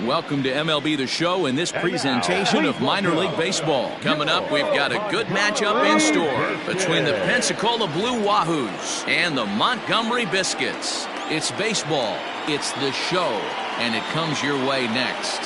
Welcome to MLB The Show in this presentation of minor league baseball. Coming up, we've got a good matchup in store between the Pensacola Blue Wahoos and the Montgomery Biscuits. It's baseball, it's the show, and it comes your way next.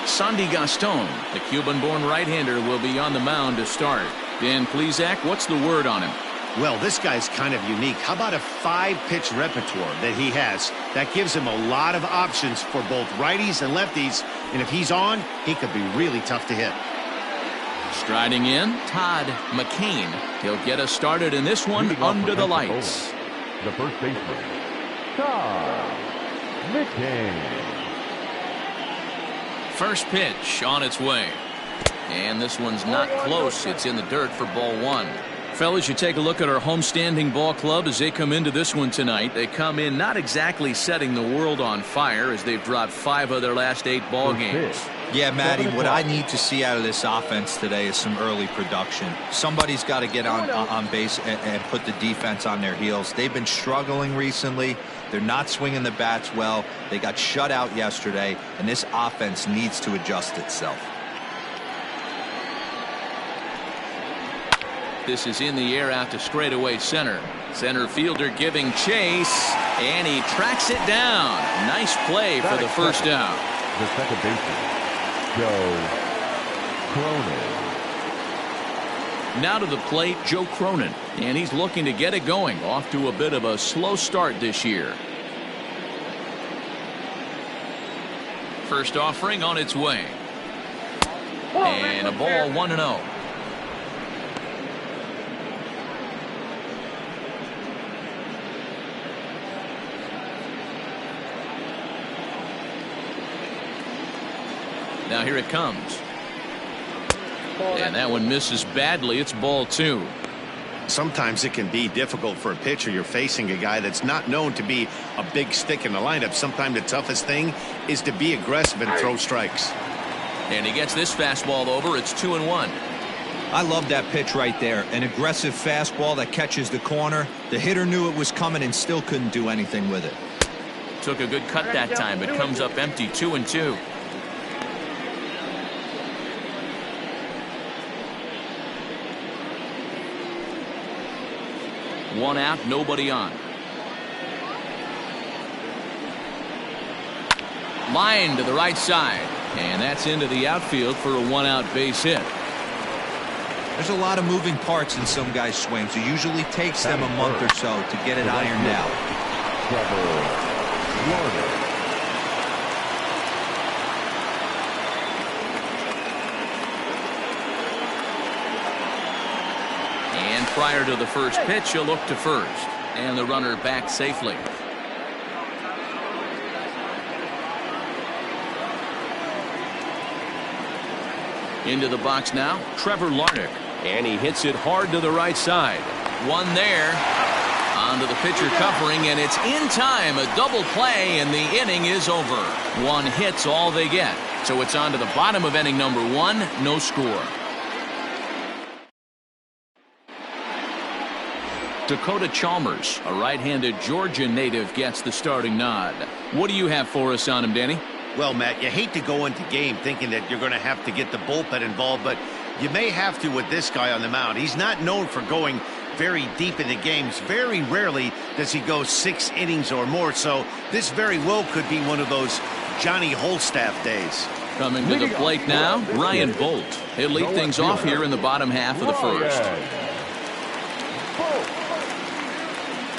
Sandy Gaston, the Cuban-born right-hander, will be on the mound to start. Dan Plesac, what's the word on him? Well, this guy's kind of unique. How about a 5-pitch repertoire that he has? That gives him a lot of options for both righties and lefties. And if he's on, he could be really tough to hit. Striding in, Todd McCain. He'll get us started in this one under the lights. The first baseman, Todd McCain. First pitch on its way. And this one's not close. It's in the dirt for ball one. Fellas, you take a look at our homestanding ball club as they come into this one tonight. They come in not exactly setting the world on fire as they've dropped 5 of their last 8 ball games. Yeah, Matty, what I need to see out of this offense today is some early production. Somebody's got to get on base and put the defense on their heels. They've been struggling recently. They're not swinging the bats well. They got shut out yesterday, and this offense needs to adjust itself. This is in the air out to straightaway center. Center fielder giving chase, and he tracks it down. Nice play for the first down. The second baseman, Joe Cronin. Now to the plate, Joe Cronin, and he's looking to get it going. Off to a bit of a slow start this year. First offering on its way. And a ball 1-0. Now here it comes. And that one misses badly. It's ball 2. Sometimes it can be difficult for a pitcher. You're facing a guy that's not known to be a big stick in the lineup. Sometimes the toughest thing is to be aggressive and throw strikes. And he gets this fastball over. It's 2-1. I love that pitch right there. An aggressive fastball that catches the corner. The hitter knew it was coming and still couldn't do anything with it. Took a good cut that time, but comes up empty. 2-2. One out, nobody on. Line to the right side, and that's into the outfield for a 1-out base hit. There's a lot of moving parts in some guys' swings. It usually takes them a month or so to get it ironed out. And prior to the first pitch, he'll look to first, and the runner back safely. Into the box now, Trevor Larnach, and he hits it hard to the right side. One there, onto the pitcher covering, and it's in time. A double play, and the inning is over. 1 hit's all they get. So it's on to the bottom of inning number 1, no score. Dakota Chalmers, a right-handed Georgia native, gets the starting nod. What do you have for us on him, Danny? Well, Matt, you hate to go into game thinking that you're going to have to get the bullpen involved, but you may have to with this guy on the mound. He's not known for going very deep into games. Very rarely does he go 6 innings or more, so this very well could be one of those Johnny Holstaff days. Coming to the plate now, Ryan Bolt. He'll lead things off here in the bottom half of the first.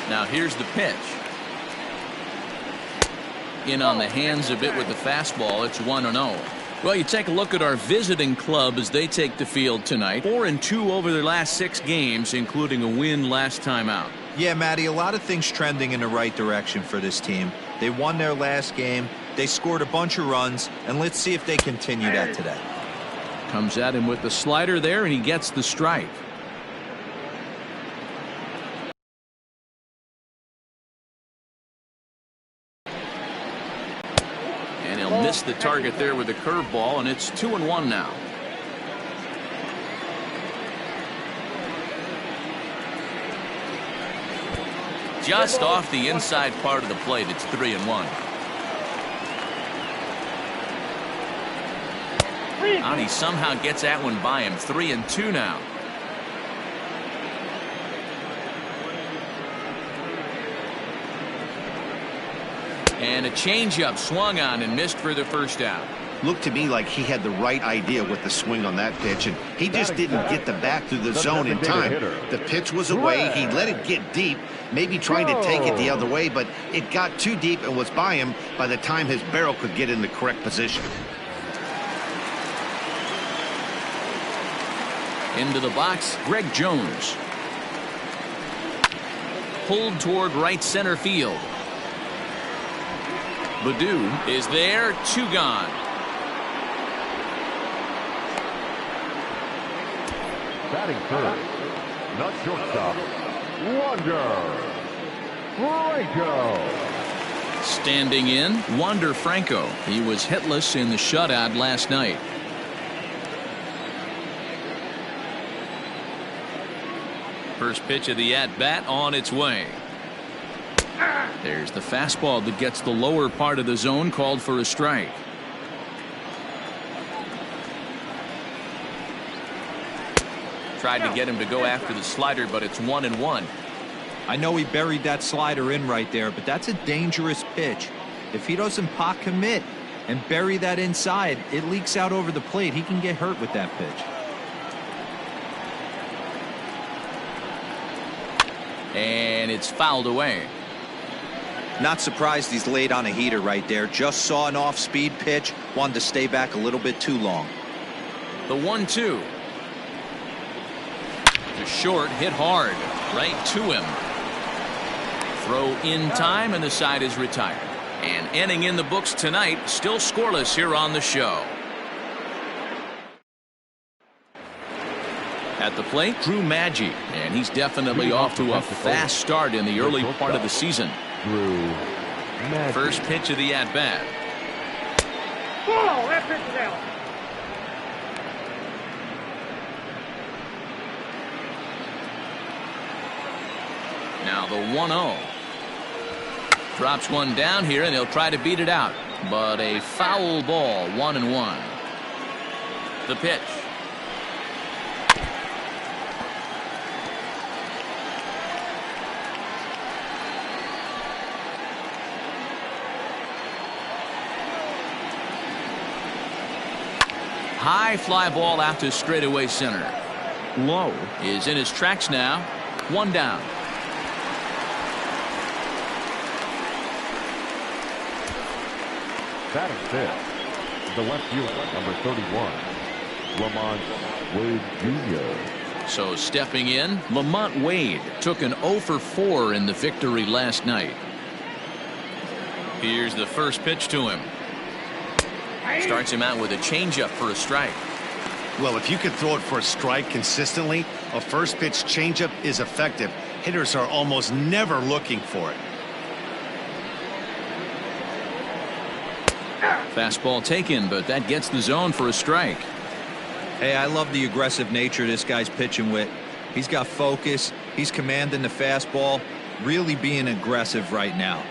Now here's the pitch. In on the hands a bit with the fastball. It's 1-0. Well, you take a look at our visiting club as they take the field tonight. 4-2 over their last 6 games, including a win last time out. Yeah, Matty, a lot of things trending in the right direction for this team. They won their last game. They scored a bunch of runs, and let's see if they continue that today. Comes at him with the slider there, and he gets the strike. Missed the target there with a curveball, and it's 2-1 now. just off the inside part of the plate. It's 3-1. And he somehow gets that one by him. 3-2 now. And a changeup swung on and missed for the first out. Looked to me like he had the right idea with the swing on that pitch, and he just didn't get the bat through the zone in time. The pitch was away. He let it get deep, maybe trying to take it the other way, but it got too deep and was by him by the time his barrel could get in the correct position. Into the box, Greg Jones. Pulled toward right center field. Baddoo is there, 2 gone. Batting first, not shortstop, Wander Franco. Standing in, Wander Franco. He was hitless in the shutout last night. First pitch of the at-bat on its way. There's the fastball that gets the lower part of the zone, called for a strike. Tried to get him to go after the slider, but it's 1-1. I know he buried that slider in right there, but that's a dangerous pitch. If he doesn't pot commit and bury that inside, it leaks out over the plate. He can get hurt with that pitch. And it's fouled away. Not surprised he's laid on a heater right there. Just saw an off-speed pitch. Wanted to stay back a little bit too long. The 1-2. To short, hit hard. Right to him. Throw in time, and the side is retired. And ending in the books tonight, still scoreless here on the show. At the plate, Drew Maggi, and he's definitely off to a fast start in the early part of the season. First pitch of the at-bat. Whoa, that pitch is out. Now the 1-0. Drops one down here, and they'll try to beat it out. But a foul ball, 1-1. The pitch. High fly ball out to straightaway center. Low is in his tracks now. 1 down. Batting fifth, the left fielder, number 31, Lamont Wade Jr. So stepping in, Lamont Wade took an 0 for 4 in the victory last night. Here's the first pitch to him. Starts him out with a changeup for a strike. Well, if you can throw it for a strike consistently, a first pitch changeup is effective. Hitters are almost never looking for it. Fastball taken, but that gets the zone for a strike. Hey, I love the aggressive nature this guy's pitching with. He's got focus. He's commanding the fastball. Really being aggressive right now.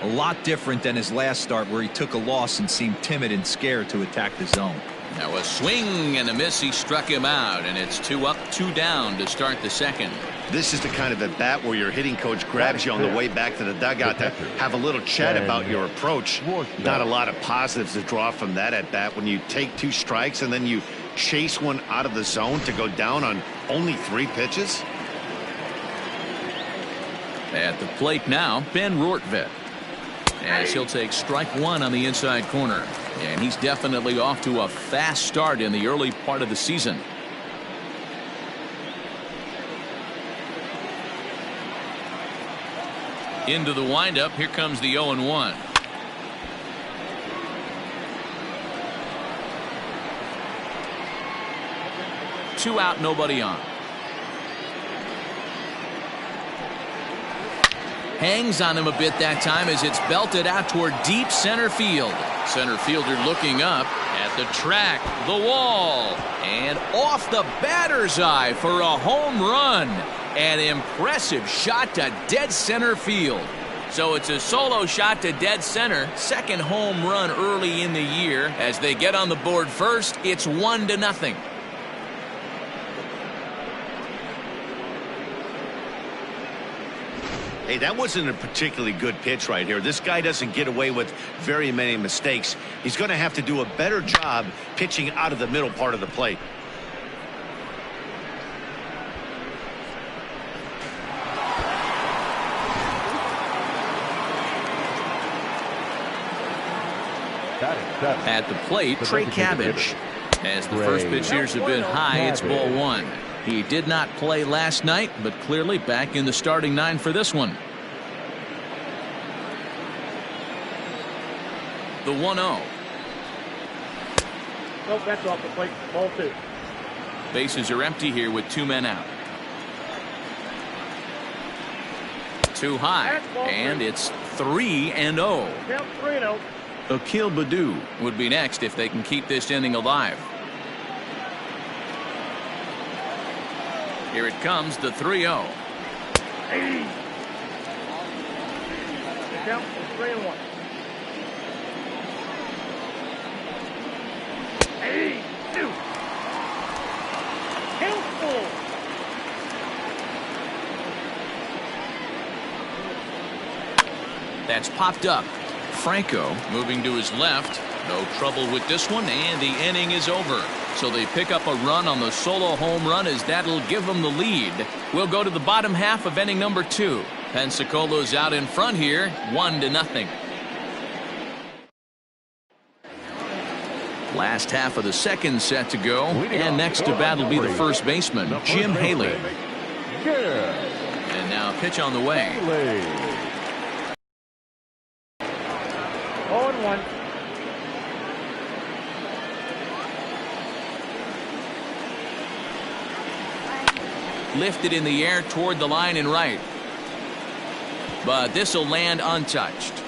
A lot different than his last start, where he took a loss and seemed timid and scared to attack the zone. Now a swing and a miss. He struck him out, and it's 2 up, 2 down to start the second. This is the kind of at bat where your hitting coach grabs you on the way back to the dugout to have a little chat about your approach. Not a lot of positives to draw from that at bat when you take 2 strikes and then you chase one out of the zone to go down on only 3 pitches. At the plate now, Ben Rortvedt, as he'll take strike 1 on the inside corner. And he's definitely off to a fast start in the early part of the season. Into the windup. Here comes the 0-1. Two out, nobody on. Hangs on him a bit that time as it's belted out toward deep center field. Center fielder looking up at the track, the wall, and off the batter's eye for a home run. An impressive shot to dead center field. So it's a solo shot to dead center. Second home run early in the year. As they get on the board first, it's 1-0. Hey, that wasn't a particularly good pitch right here. This guy doesn't get away with very many mistakes. He's going to have to do a better job pitching out of the middle part of the plate. At the plate, Trey Cabbage. As the first pitch here's have been high, it's ball 1. He did not play last night, but clearly back in the starting 9 for this one. The 1-0. Nope, that's off the plate. Ball 2. Bases are empty here with 2 men out. Too high, and it's 3-0. Count 3-0. Akil Baddoo would be next if they can keep this inning alive. Here it comes, the 3-0. Count is 3-1. 2. Count full. That's popped up. Franco moving to his left. No trouble with this one, and the inning is over. So they pick up a run on the solo home run, as that'll give them the lead. We'll go to the bottom half of inning number 2. Pensacolo's out in front here, 1-0. Last half of the second set to go, and next to bat will be the first baseman, Jim Haley. And now a pitch on the way. 0-1. Lifted in the air toward the line and right. But this will land untouched.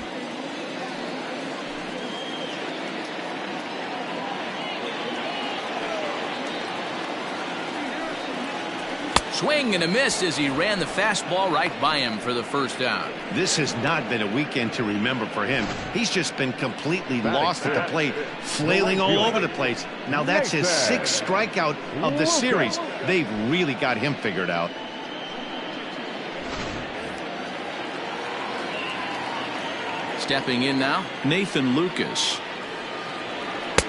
Swing and a miss as he ran the fastball right by him for the first out. This has not been a weekend to remember for him. He's just been completely lost at the plate, flailing all over the place. Now that's his 6th strikeout of the series. They've really got him figured out. Stepping in now, Nathan Lucas.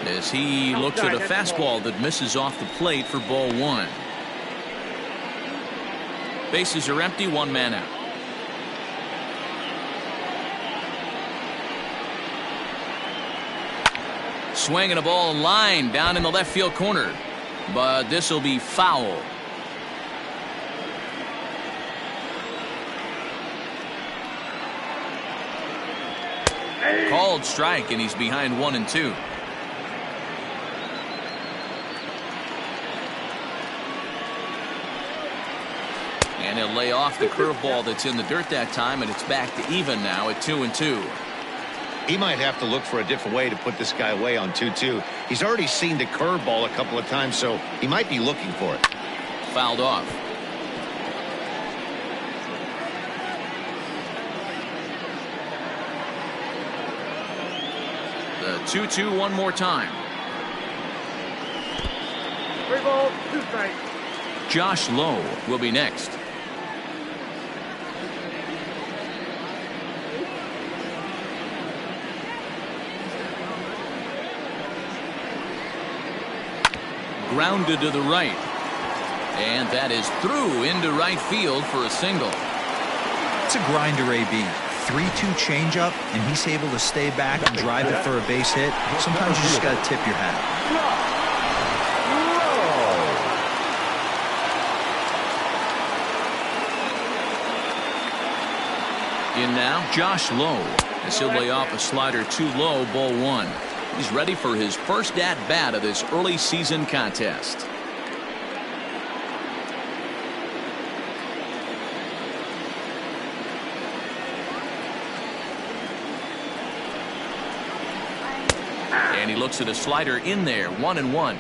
As he looks at a fastball that misses off the plate for ball 1. Bases are empty, 1 man out. Swinging a ball in line down in the left field corner. But this will be foul. Called strike, and he's behind 1-2. And he'll lay off the curveball that's in the dirt that time, and it's back to even now at 2-2. He might have to look for a different way to put this guy away on 2-2. He's already seen the curveball a couple of times, so he might be looking for it. Fouled off. The 2-2 one more time. 3 balls, 2 strikes. Josh Lowe will be next. Grounded to the right. And that is through into right field for a single. It's a grinder, AB. 3-2 changeup, and he's able to stay back and drive it for a base hit. Sometimes you just got to tip your hat. In now, Josh Lowe. As he'll lay off a slider too low, ball 1. He's ready for his first at-bat of this early season contest. And he looks at a slider in there, 1-1.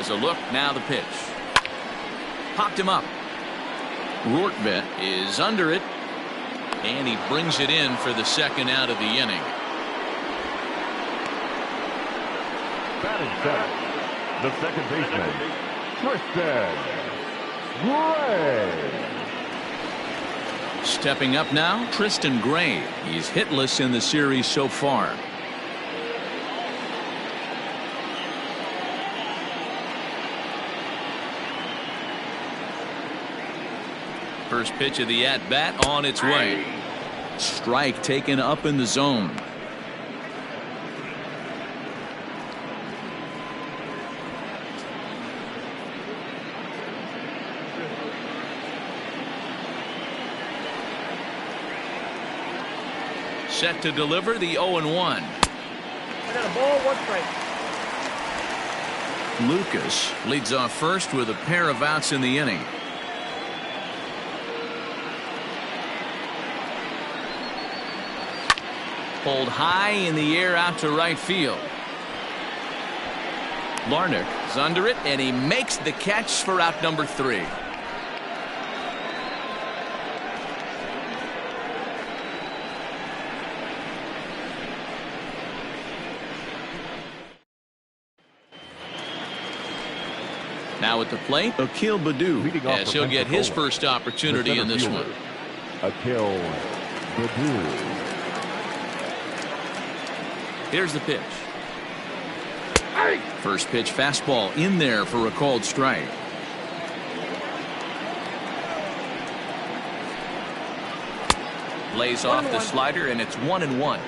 Has a look, now the pitch. Popped him up. Rortvet is under it, and he brings it in for the second out of the inning. Batting seventh, the second baseman, Tristan Gray. Stepping up now, Tristan Gray. He's hitless in the series so far. First pitch of the at-bat on its way. Strike taken up in the zone. Set to deliver the 0-1. I got a ball, 1 strike. Lucas leads off first with a pair of outs in the inning. Pulled high in the air out to right field. Larnach is under it, and he makes the catch for out number 3. Now at the plate, Akil Baddoo, as he'll get his first opportunity in this one. Akil Baddoo. Here's the pitch. First pitch fastball in there for a called strike. Lays off the slider, and it's 1-1.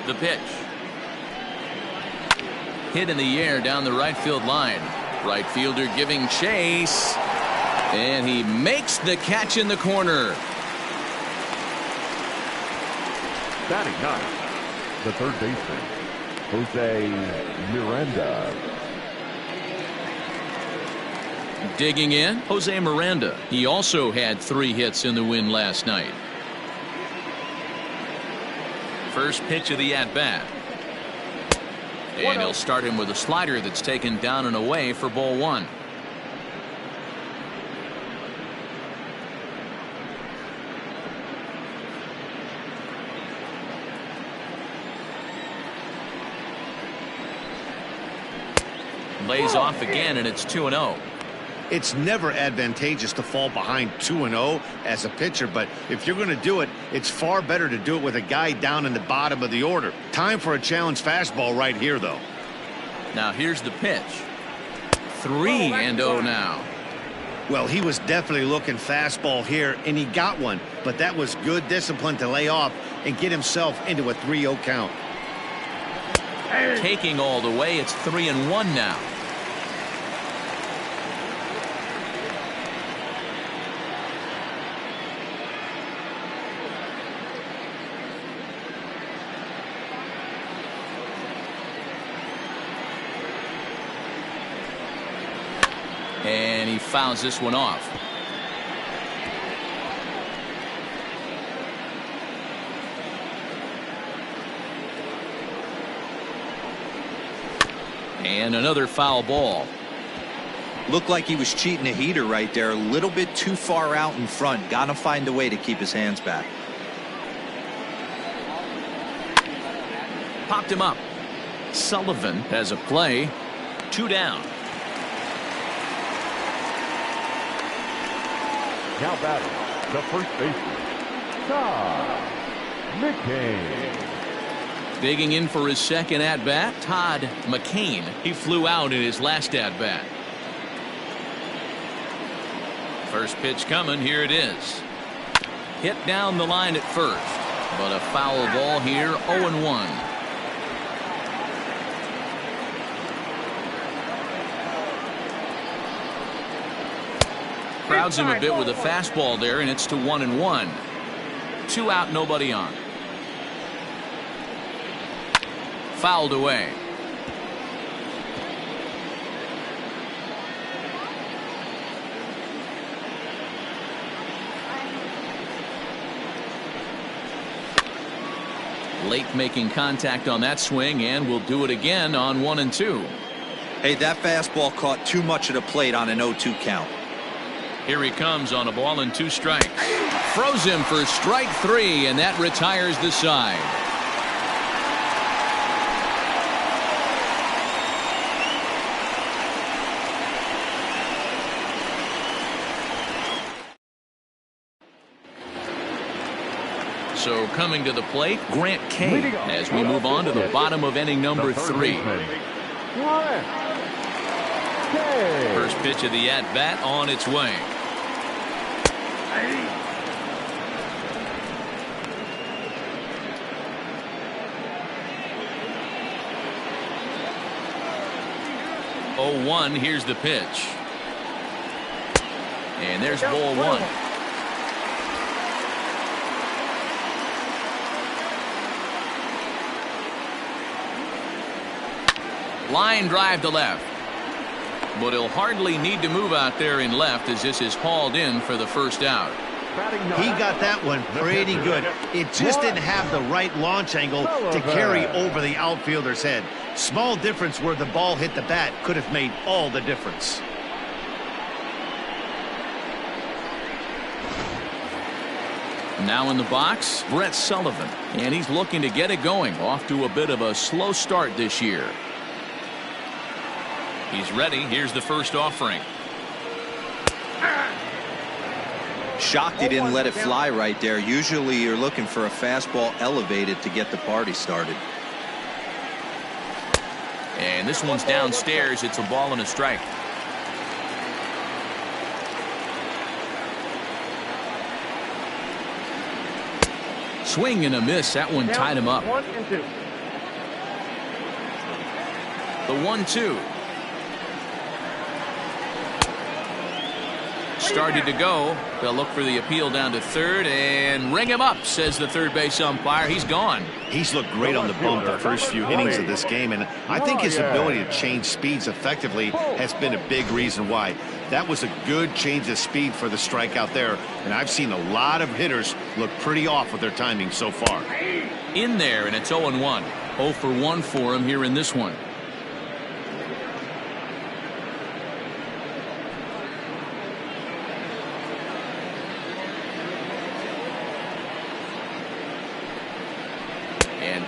The pitch. Hit in the air down the right field line. Right fielder giving chase. And he makes the catch in the corner. Batting ninth, the third baseman, Jose Miranda. Digging in, Jose Miranda. He also had 3 hits in the win last night. First pitch of the at-bat. And he'll start him with a slider that's taken down and away for ball 1. Lays off again, and it's 2-0. It's never advantageous to fall behind 2-0 as a pitcher, but if you're going to do it, it's far better to do it with a guy down in the bottom of the order. Time for a challenge fastball right here, though. Now here's the pitch. 3-0 now. Well, he was definitely looking fastball here, and he got one, but that was good discipline to lay off and get himself into a 3-0 count. Taking all the way, it's 3-1 now. And he fouls this one off. And another foul ball. Looked like he was cheating a heater right there. A little bit too far out in front. Got to find a way to keep his hands back. Popped him up. Sullivan has a play. 2 down. Now batting, the first baseman, Todd McCain. Digging in for his second at-bat, Todd McCain. He flew out in his last at-bat. First pitch coming. Here it is. Hit down the line at first, but a foul ball here. 0-1. Crowds him a bit with a fastball there, and it's to 1-1. 2 out, nobody on. Fouled away. Late making contact on that swing, and will do it again on 1 and 2. Hey, that fastball caught too much of the plate on an 0-2 count. Here he comes on a ball and 2 strikes. Throws him for strike 3, and that retires the side. So coming to the plate, Grant Kane, as we move on to the bottom of inning number 3. First pitch of the at-bat on its way. Oh, 1, here's the pitch. And there's ball 1. Line drive to left. But he'll hardly need to move out there in left as this is hauled in for the first out. He got that one pretty good. It just didn't have the right launch angle to carry over the outfielder's head. Small difference where the ball hit the bat could have made all the difference. Now in the box, Brett Sullivan. And he's looking to get it going. Off to a bit of a slow start this year. He's ready. Here's the first offering. Shocked he didn't let it fly right there. Usually you're looking for a fastball elevated to get the party started. And this one's downstairs. It's a ball and a strike. Swing and a miss. That one tied him up. 1 and 2. The 1-2. Started to go. They'll look for the appeal down to third and ring him up, says the third base umpire. He's gone. He's looked great on the bump the first few innings of this game, and I think his ability to change speeds effectively has been a big reason why. That was a good change of speed for the strikeout there, and I've seen a lot of hitters look pretty off with their timing so far. In there, and it's 0-1. 0 for 1 for him here in this one.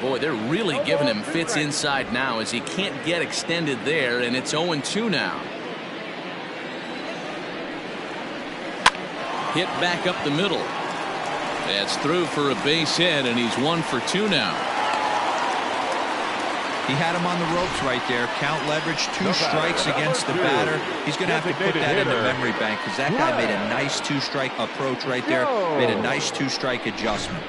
Boy, they're really giving him fits inside now as he can't get extended there, and it's 0-2 now. Hit back up the middle. That's through for a base hit, and he's 1 for 2 now. He had him on the ropes right there. Count leverage, 2 strikes against the batter. He's going to have to put that in the memory bank because that guy made a nice 2-strike approach right there. Made a nice 2-strike adjustment.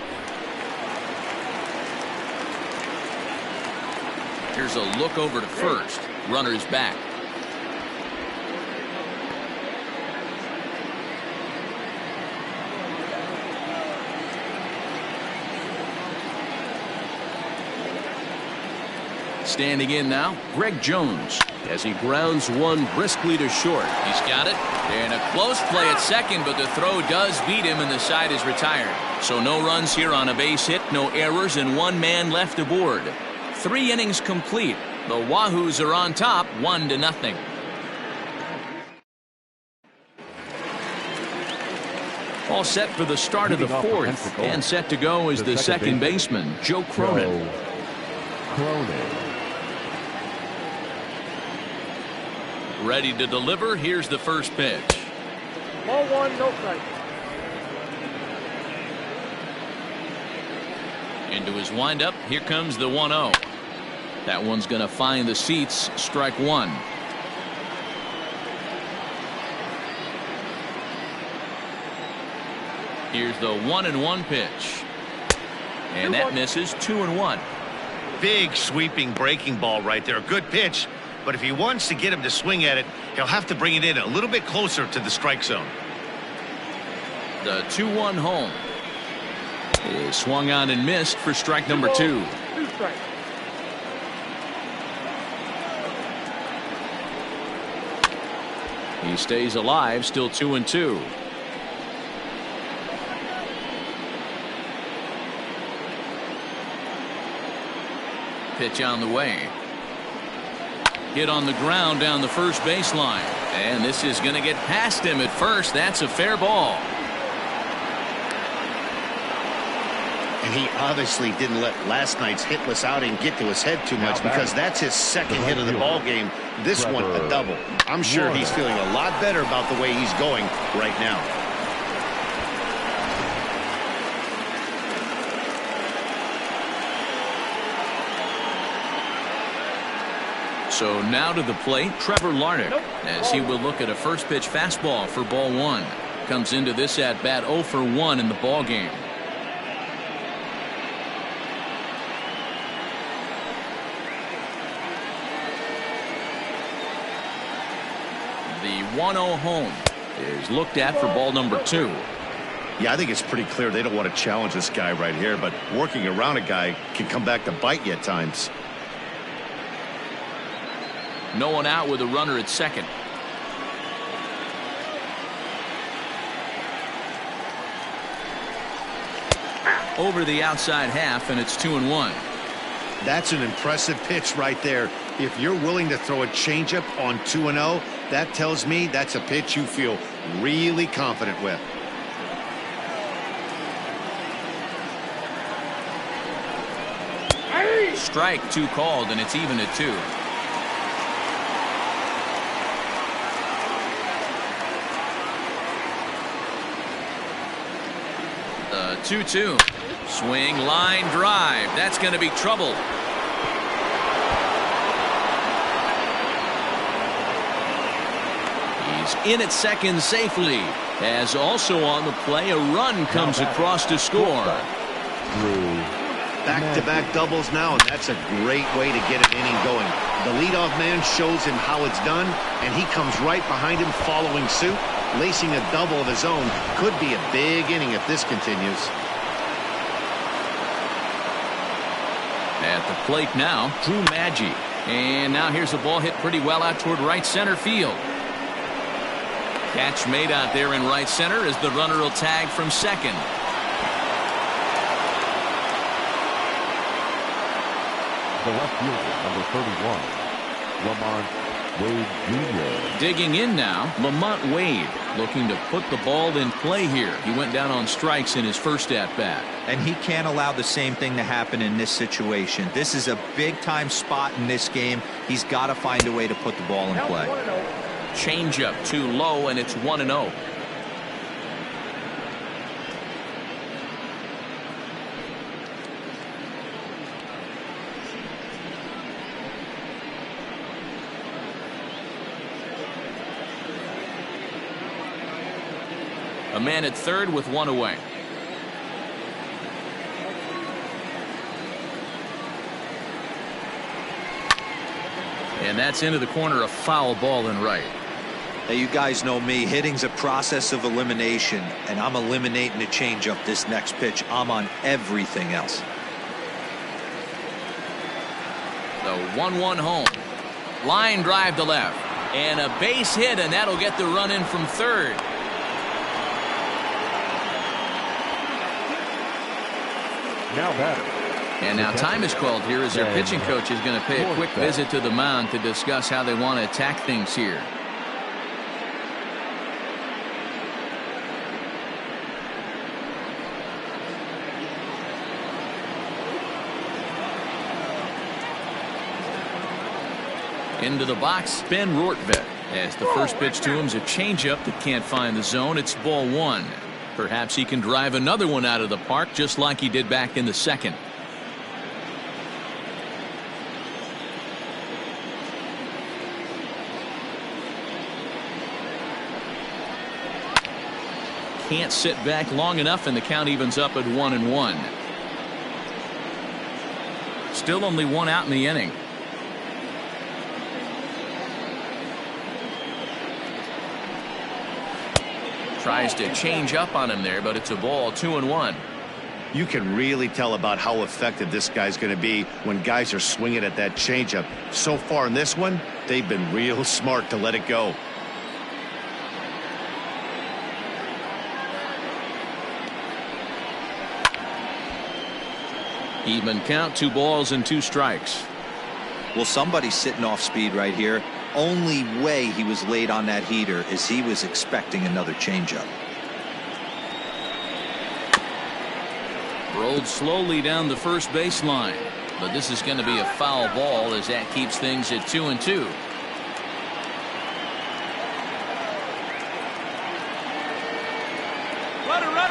Here's a look over to first. Runner's back. Standing in now, Greg Jones, as he grounds one briskly to short. He's got it. And a close play at second, but the throw does beat him, and the side is retired. So no runs here on a base hit, no errors, and 1 man left aboard. 3 innings complete. The Wahoos are on top, 1-0. All set for the start of the 4th, and set to go is the second baseman, Joe Cronin. Ready to deliver. Here's the first pitch. Ball 1, no strike. Into his windup. Here comes the 1-0. That one's going to find the seats. Strike 1. Here's the 1-1 pitch. And that misses. 2-1. Big sweeping breaking ball right there. Good pitch. But if he wants to get him to swing at it, he'll have to bring it in a little bit closer to the strike zone. The 2-1 home is swung on and missed for strike number 2. 2 strikes. He stays alive, still 2-2. Pitch on the way. Hit on the ground down the first baseline. And this is going to get past him at first. That's a fair ball. And he obviously didn't let last night's hitless outing get to his head too much, because that's his second hit of the ball game. This one a double. I'm sure he's feeling a lot better about the way he's going right now. So now to the plate, Trevor Larnach, as he will look at a first pitch fastball for ball one. Comes into this at bat 0 for 1 in the ball game. The 1-0 home is looked at for ball number 2. Yeah, I think it's pretty clear they don't want to challenge this guy right here, but working around a guy can come back to bite you at times. No one out with a runner at second. Over the outside half, and it's 2-1. That's an impressive pitch right there. If you're willing to throw a changeup on 2-0, that tells me that's a pitch you feel really confident with. Strike 2 called, and it's even at 2. The 2-2. Swing, line drive. That's going to be trouble. He's in at second safely. As also on the play, a run comes across to score. Back-to-back doubles now, and that's a great way to get an inning going. The leadoff man shows him how it's done, and he comes right behind him following suit. Lacing a double of his own could be a big inning if this continues. At the plate now, Drew Maggi. And now here's a ball hit pretty well out toward right center field. Catch made out there in right center as the runner will tag from second. The left fielder, number 31, Lamont Wade Jr. Digging in now, Lamont Wade, looking to put the ball in play here. He went down on strikes in his first at-bat. And he can't allow the same thing to happen in this situation. This is a big-time spot in this game. He's got to find a way to put the ball in play. Changeup too low, and it's 1-0. A man at third with one away. And that's into the corner, a foul ball in right. Hey, you guys know me. Hitting's a process of elimination, and I'm eliminating the changeup this next pitch. I'm on everything else. The 1-1 home. Line drive to left. And a base hit, and that'll get the run in from third. Now batter. And now time is called here as their pitching coach is going to pay a quick visit to the mound to discuss how they want to attack things here. Into the box, Ben Rortvedt, as the first pitch to him is a changeup that can't find the zone. It's ball one. Perhaps he can drive another one out of the park just like he did back in the second. Can't sit back long enough, and the count evens up at 1-1. Still only one out in the inning. Tries to change up on him there, but it's a ball. 2-1. You can really tell about how effective this guy's going to be when guys are swinging at that changeup. So far in this one, they've been real smart to let it go. Even count, 2 balls and 2 strikes. Well, somebody's sitting off speed right here. Only way he was late on that heater is he was expecting another changeup. Rolled slowly down the first baseline, but this is going to be a foul ball as that keeps things at 2-2.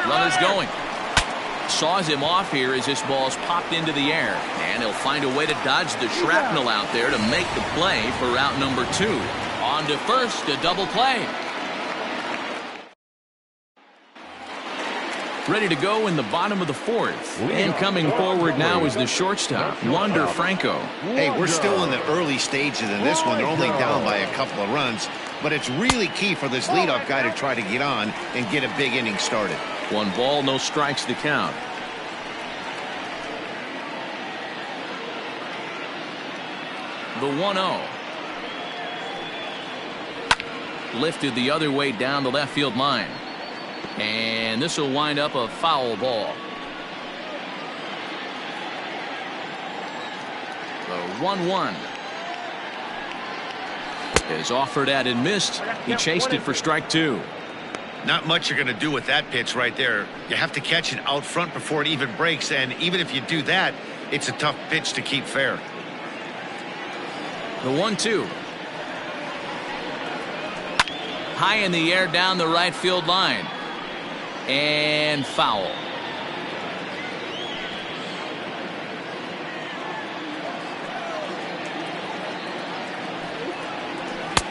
Runner's going. Saws him off here as this ball's popped into the air, and he'll find a way to dodge the shrapnel out there to make the play for out number 2. On to first, a double play. Ready to go in the bottom of the 4th. And coming forward now is the shortstop, Wander Franco. Hey, we're still in the early stages in this one. They're only down by a couple of runs, but it's really key for this leadoff guy to try to get on and get a big inning started. 1 ball, no strikes to count. The 1-0. Lifted the other way down the left field line. And this will wind up a foul ball. The 1-1 is offered at and missed. He chased it for strike 2. Not much you're going to do with that pitch right there. You have to catch it out front before it even breaks, and even if you do that, it's a tough pitch to keep fair. The 1-2. High in the air down the right field line. And foul.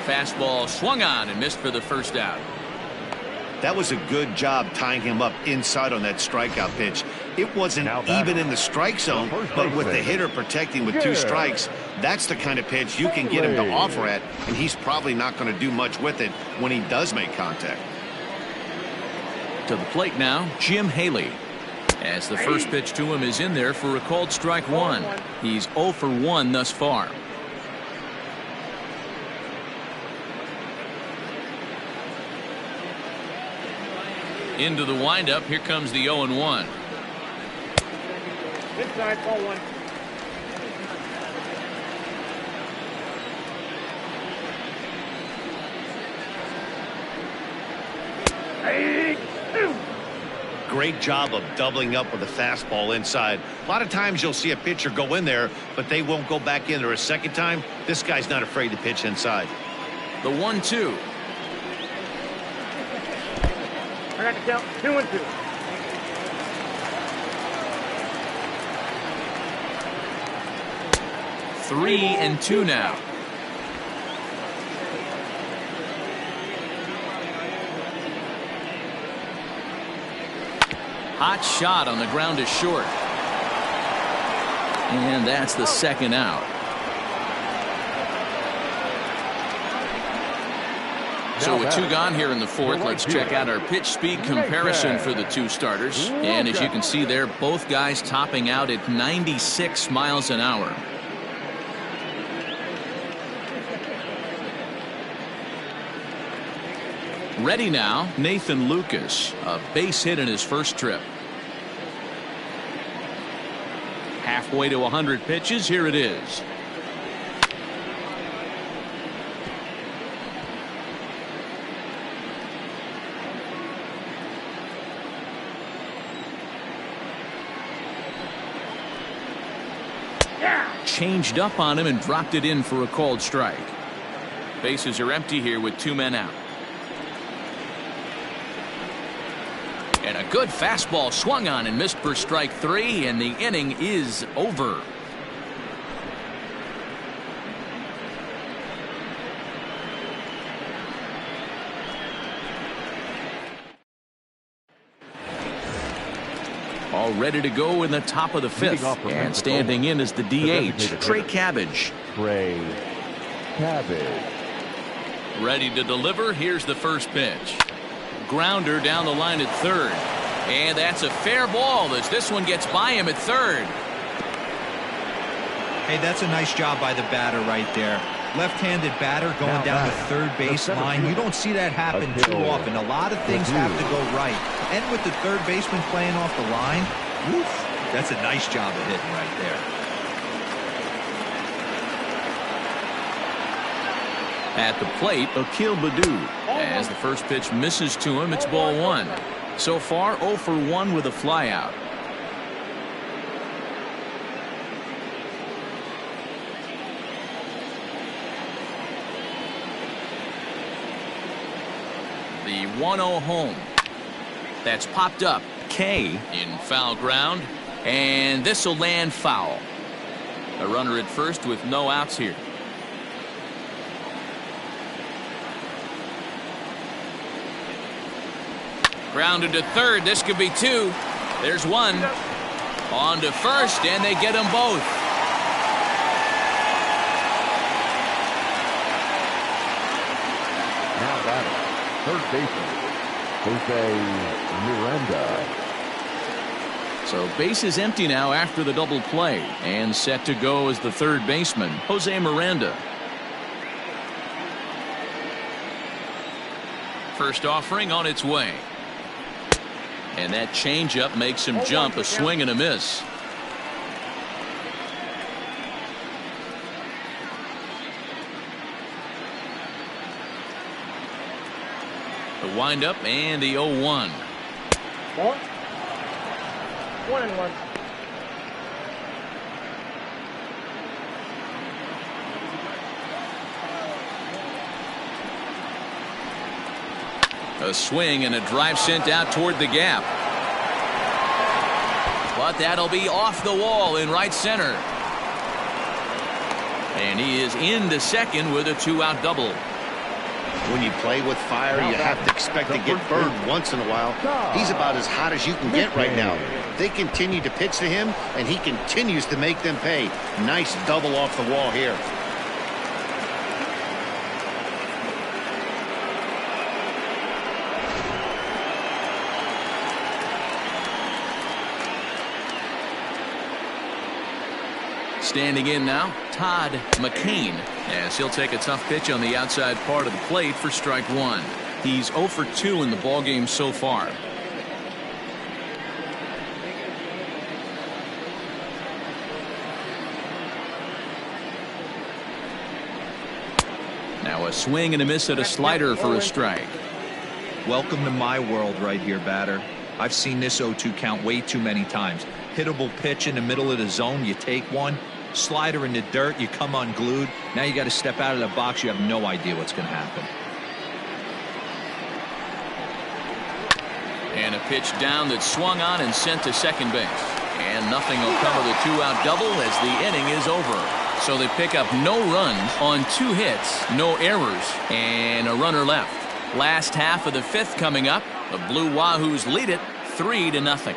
Fastball swung on and missed for the first out. That was a good job tying him up inside on that strikeout pitch. It wasn't even in the strike zone, but with the hitter protecting with 2 strikes, that's the kind of pitch you can get him to offer at, and he's probably not going to do much with it when he does make contact. To the plate now, Jim Haley. As the first pitch to him is in there for a called strike 1. He's 0 for 1 thus far. Into the windup, here comes the 0-1. Inside, ball 1. Great job of doubling up with a fastball inside. A lot of times you'll see a pitcher go in there, but they won't go back in there a second time. This guy's not afraid to pitch inside. The 1-2. I got to count 2-2. 3-2 now. Hot shot on the ground is short. And that's the second out. So with 2 gone here in the 4th, let's check out our pitch speed comparison for the 2 starters. And as you can see there, both guys topping out at 96 miles an hour. Ready now, Nathan Lucas, a base hit in his first trip. Halfway to 100 pitches, here it is. Changed up on him and dropped it in for a called strike. Bases are empty here with 2 men out. And a good fastball swung on and missed for strike 3, and the inning is over. All ready to go in the top of the 5th. And standing in is the DH, Trey Cabbage. Trey Cabbage. Ready to deliver. Here's the first pitch. Grounder down the line at 3rd. And that's a fair ball as this one gets by him at 3rd. Hey, that's a nice job by the batter right there. Left-handed batter going down the third base line. You don't see that happen too often. A lot of things have to go right. And with the third baseman playing off the line, woof, that's a nice job of hitting right there. At the plate, Akil Baddoo. As the first pitch misses to him, it's ball one. So far, 0 for 1 with a flyout. The 1-0 home. That's popped up. K in foul ground. And this will land foul. A runner at first with no outs here. Grounded to third. This could be two. There's one. On to first, and they get them both. Now batting, third baseman, Jose Miranda. So base is empty now after the double play, and set to go as the third baseman, Jose Miranda. First offering on its way. And that changeup makes him jump, a swing and a miss. The windup and the 0-1. 1-1. A swing and a drive sent out toward the gap. But that'll be off the wall in right center. And he is into second with a 2-out double. When you play with fire, you have to expect to get burned once in a while. He's about as hot as you can get right now. They continue to pitch to him, and he continues to make them pay. Nice double off the wall here. Standing in now, Todd McCain, as he'll take a tough pitch on the outside part of the plate for strike one. He's 0 for 2 in the ballgame so far. Now a swing and a miss at a slider for a strike. Welcome to my world right here, batter. I've seen this 0-2 count way too many times. Hittable pitch in the middle of the zone, you take one. Slider in the dirt, you come unglued. Now you got to step out of the box. You have no idea what's going to happen. And a pitch down that swung on and sent to second base. And nothing will come of the 2-out double as the inning is over. So they pick up no runs on 2 hits, no errors, and a runner left. Last half of the 5th coming up. The Blue Wahoos lead it 3-0.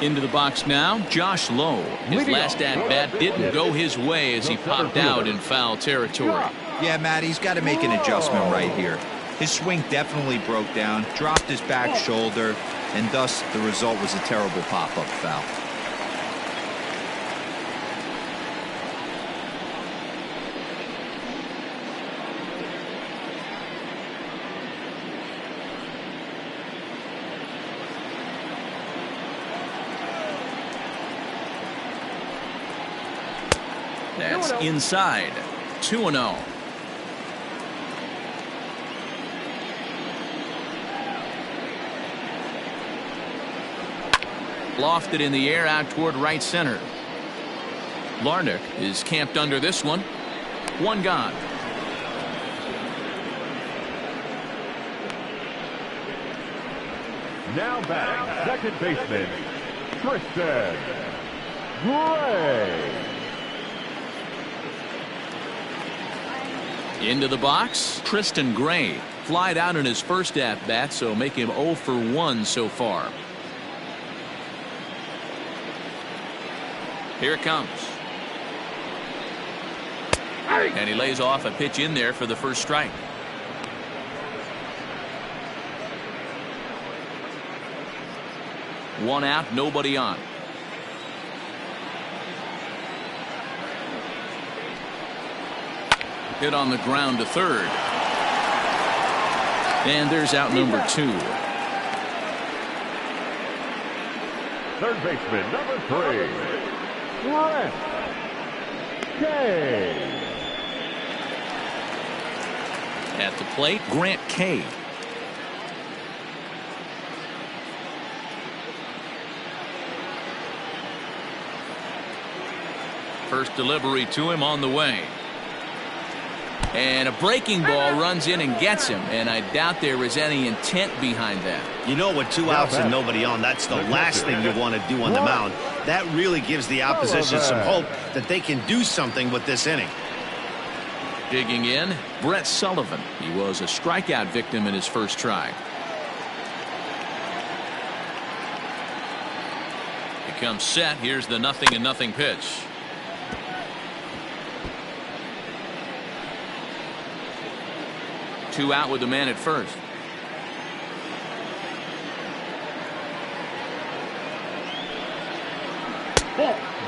Into the box now, Josh Lowe. His last at-bat didn't go his way as he popped out in foul territory. Yeah, Matt, he's got to make an adjustment right here. His swing definitely broke down, dropped his back shoulder, and thus the result was a terrible pop-up foul. That's inside. 2-0. Lofted in the air out toward right center. Larnach is camped under this one. One gone. Now batting, second baseman, Tristan Gray. Into the box, Tristan Gray. Flied out in his first at-bat, so make him 0 for 1 so far. Here it comes. And he lays off a pitch in there for the first strike. One out, nobody on. Hit on the ground to third. And there's out number 2. Third baseman, number 3. K. At the plate, Grant K. First delivery to him on the way. And a breaking ball runs in and gets him, and I doubt there was any intent behind that. You know, with 2 outs and nobody on, that's the last thing you want to do on the mound. That really gives the opposition some hope that they can do something with this inning. Digging in, Brett Sullivan. He was a strikeout victim in his first try. He comes set. Here's the 0-0 pitch. Two out with the man at first.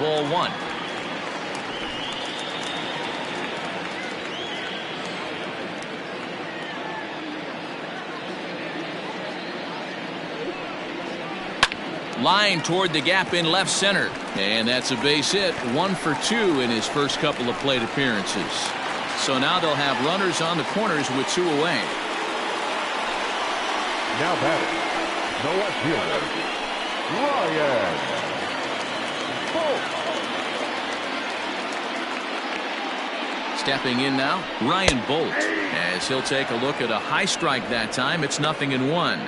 Ball one. Line toward the gap in left center. And that's a base hit. 1 for 2 in his first couple of plate appearances. So now they'll have runners on the corners with 2 away. Now batting, the left fielder, Ryan Bolt. Stepping in now, Ryan Bolt, as he'll take a look at a high strike that time. It's 0-1.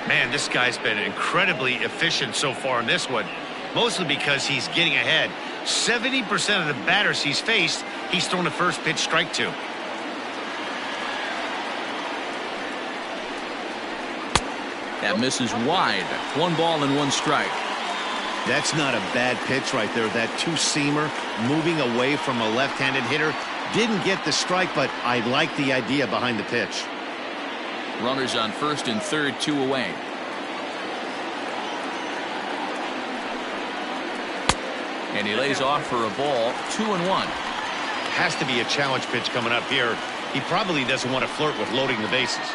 Man, this guy's been incredibly efficient so far in this one, mostly because he's getting ahead. 70% of the batters he's faced, he's thrown the first pitch strike to. That misses wide. 1 ball and 1 strike. That's not a bad pitch right there. That two-seamer moving away from a left-handed hitter. Didn't get the strike, but I like the idea behind the pitch. Runners on first and third, 2 away. And he lays off for a ball. 2-1. Has to be a challenge pitch coming up here. He probably doesn't want to flirt with loading the bases.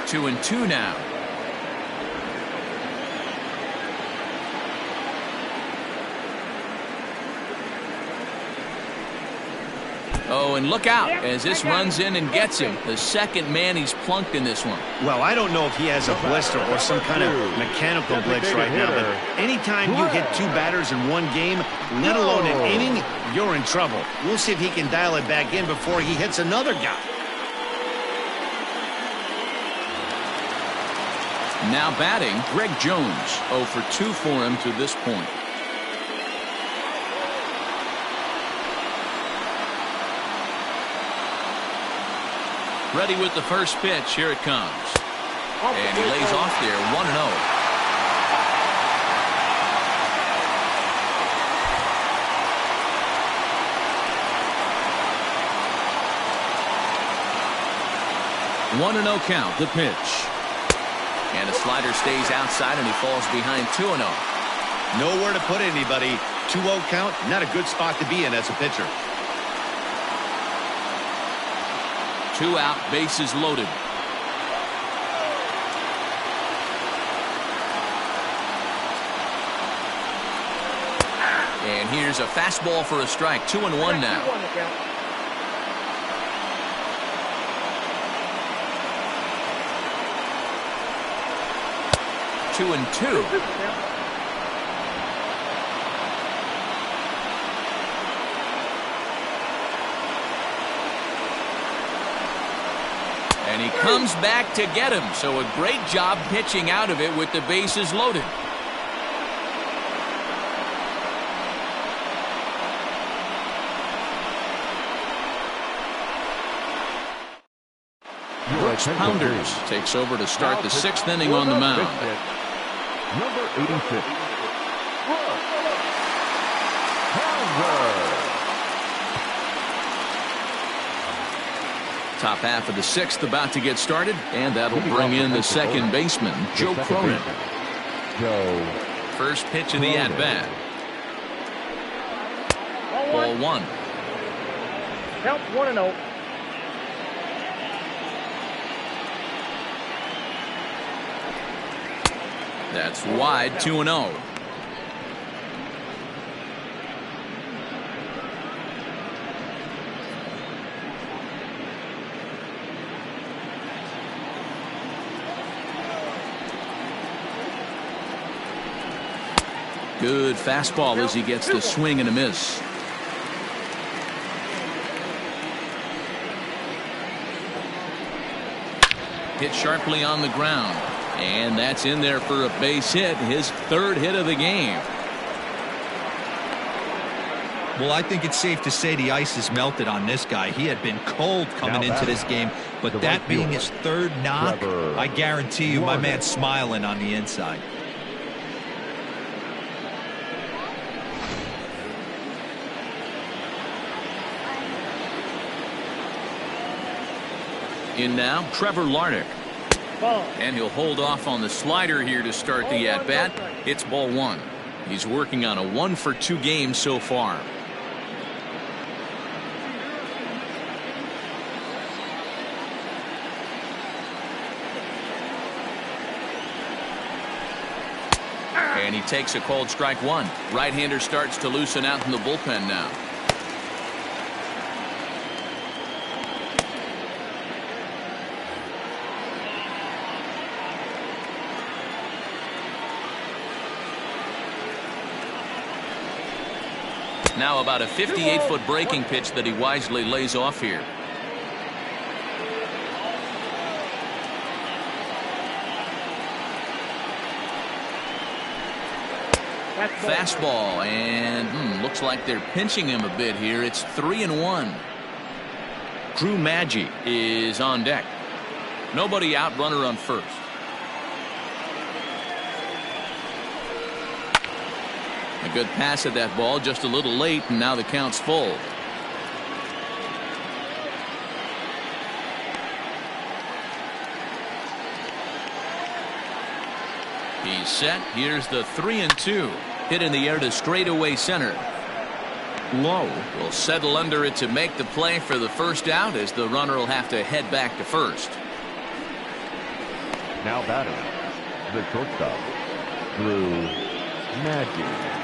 Two and two now. Oh, and look out as this runs in and gets him. The second man he's plunked in this one. Well, I don't know if he has a blister or some kind of mechanical glitch right now, but anytime you hit 2 batters in one game, let alone an inning, you're in trouble. We'll see if he can dial it back in before he hits another guy. Now batting, Greg Jones. 0 for 2 for him to this point. Ready with the first pitch. Here it comes. And he lays off there. 1-0. One and 0 count. The pitch. And the slider stays outside and he falls behind 2-0. Nowhere to put anybody. 2-0 count. Not a good spot to be in as a pitcher. 2 out, bases loaded. And here's a fastball for a strike. 2-1 now. 2-2. And he comes back to get him. So a great job pitching out of it with the bases loaded. Brooks Pounders takes over to start the 6th inning on the mound. Number 86. Brooks Pounders. Top half of the 6th about to get started, and that'll bring in the second baseman, Joe Cronin. First pitch of the at-bat. Ball 1. Count 1-0. That's wide, 2-0. Good fastball as he gets the swing and a miss. Hit sharply on the ground. And that's in there for a base hit, his third hit of the game. Well, I think it's safe to say the ice is melted on this guy. He had been cold coming into this game, but that being his third knock, I guarantee you my man's smiling on the inside. In now, Trevor Larnach. And he'll hold off on the slider here to start the at-bat. It's ball one. He's working on a 1-for-2 game so far. And he takes a cold strike one. Right-hander starts to loosen out in the bullpen now. Now about a 58-foot breaking pitch that he wisely lays off here. Fastball, and looks like they're pinching him a bit here. It's 3-1. Drew Maggi is on deck. Nobody out, runner on first. A good pass at that ball, just a little late, and now the count's full. He's set. Here's the 3-2. Hit in the air to straightaway center. Low will settle under it to make the play for the first out, as the runner will have to head back to first. Now batting, the shortstop, Drew Maggi.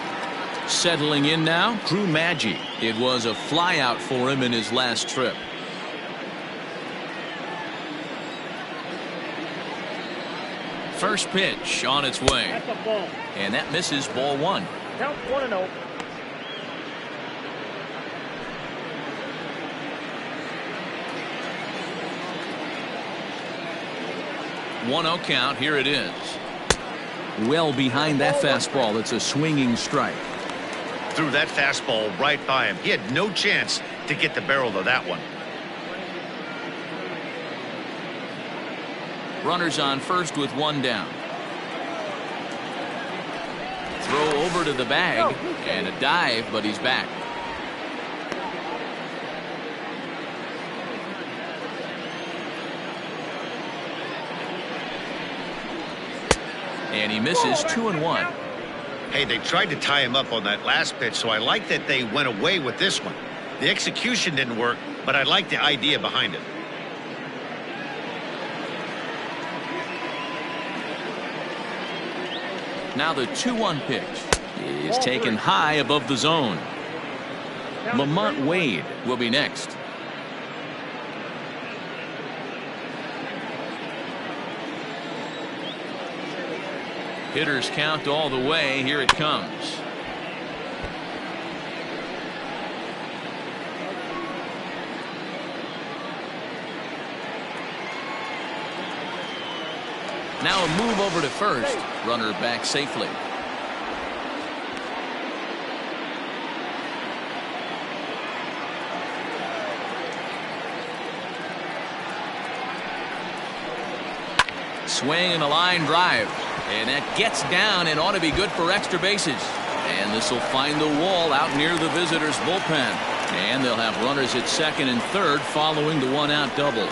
Settling in now, Drew Maggi. It was a flyout for him in his last trip. First pitch on its way. And that misses, ball one. Count 1-0. One 1-0 count. Here it is. Well behind that fastball. It's a swinging strike. Threw that fastball right by him. He had no chance to get the barrel of that one. Runners on first with one down. Throw over to the bag and a dive, but he's back. And he misses, 2-1. Hey, they tried to tie him up on that last pitch, so I like that they went away with this one. The execution didn't work, but I like the idea behind it. Now the 2-1 pitch is taken high above the zone. Lamont Wade will be next. Hitters count all the way. Here it comes. Now a move over to first. Runner back safely. Swing and a line drive. And that gets down and ought to be good for extra bases. And this will find the wall out near the visitors' bullpen. And they'll have runners at second and third following the one-out double.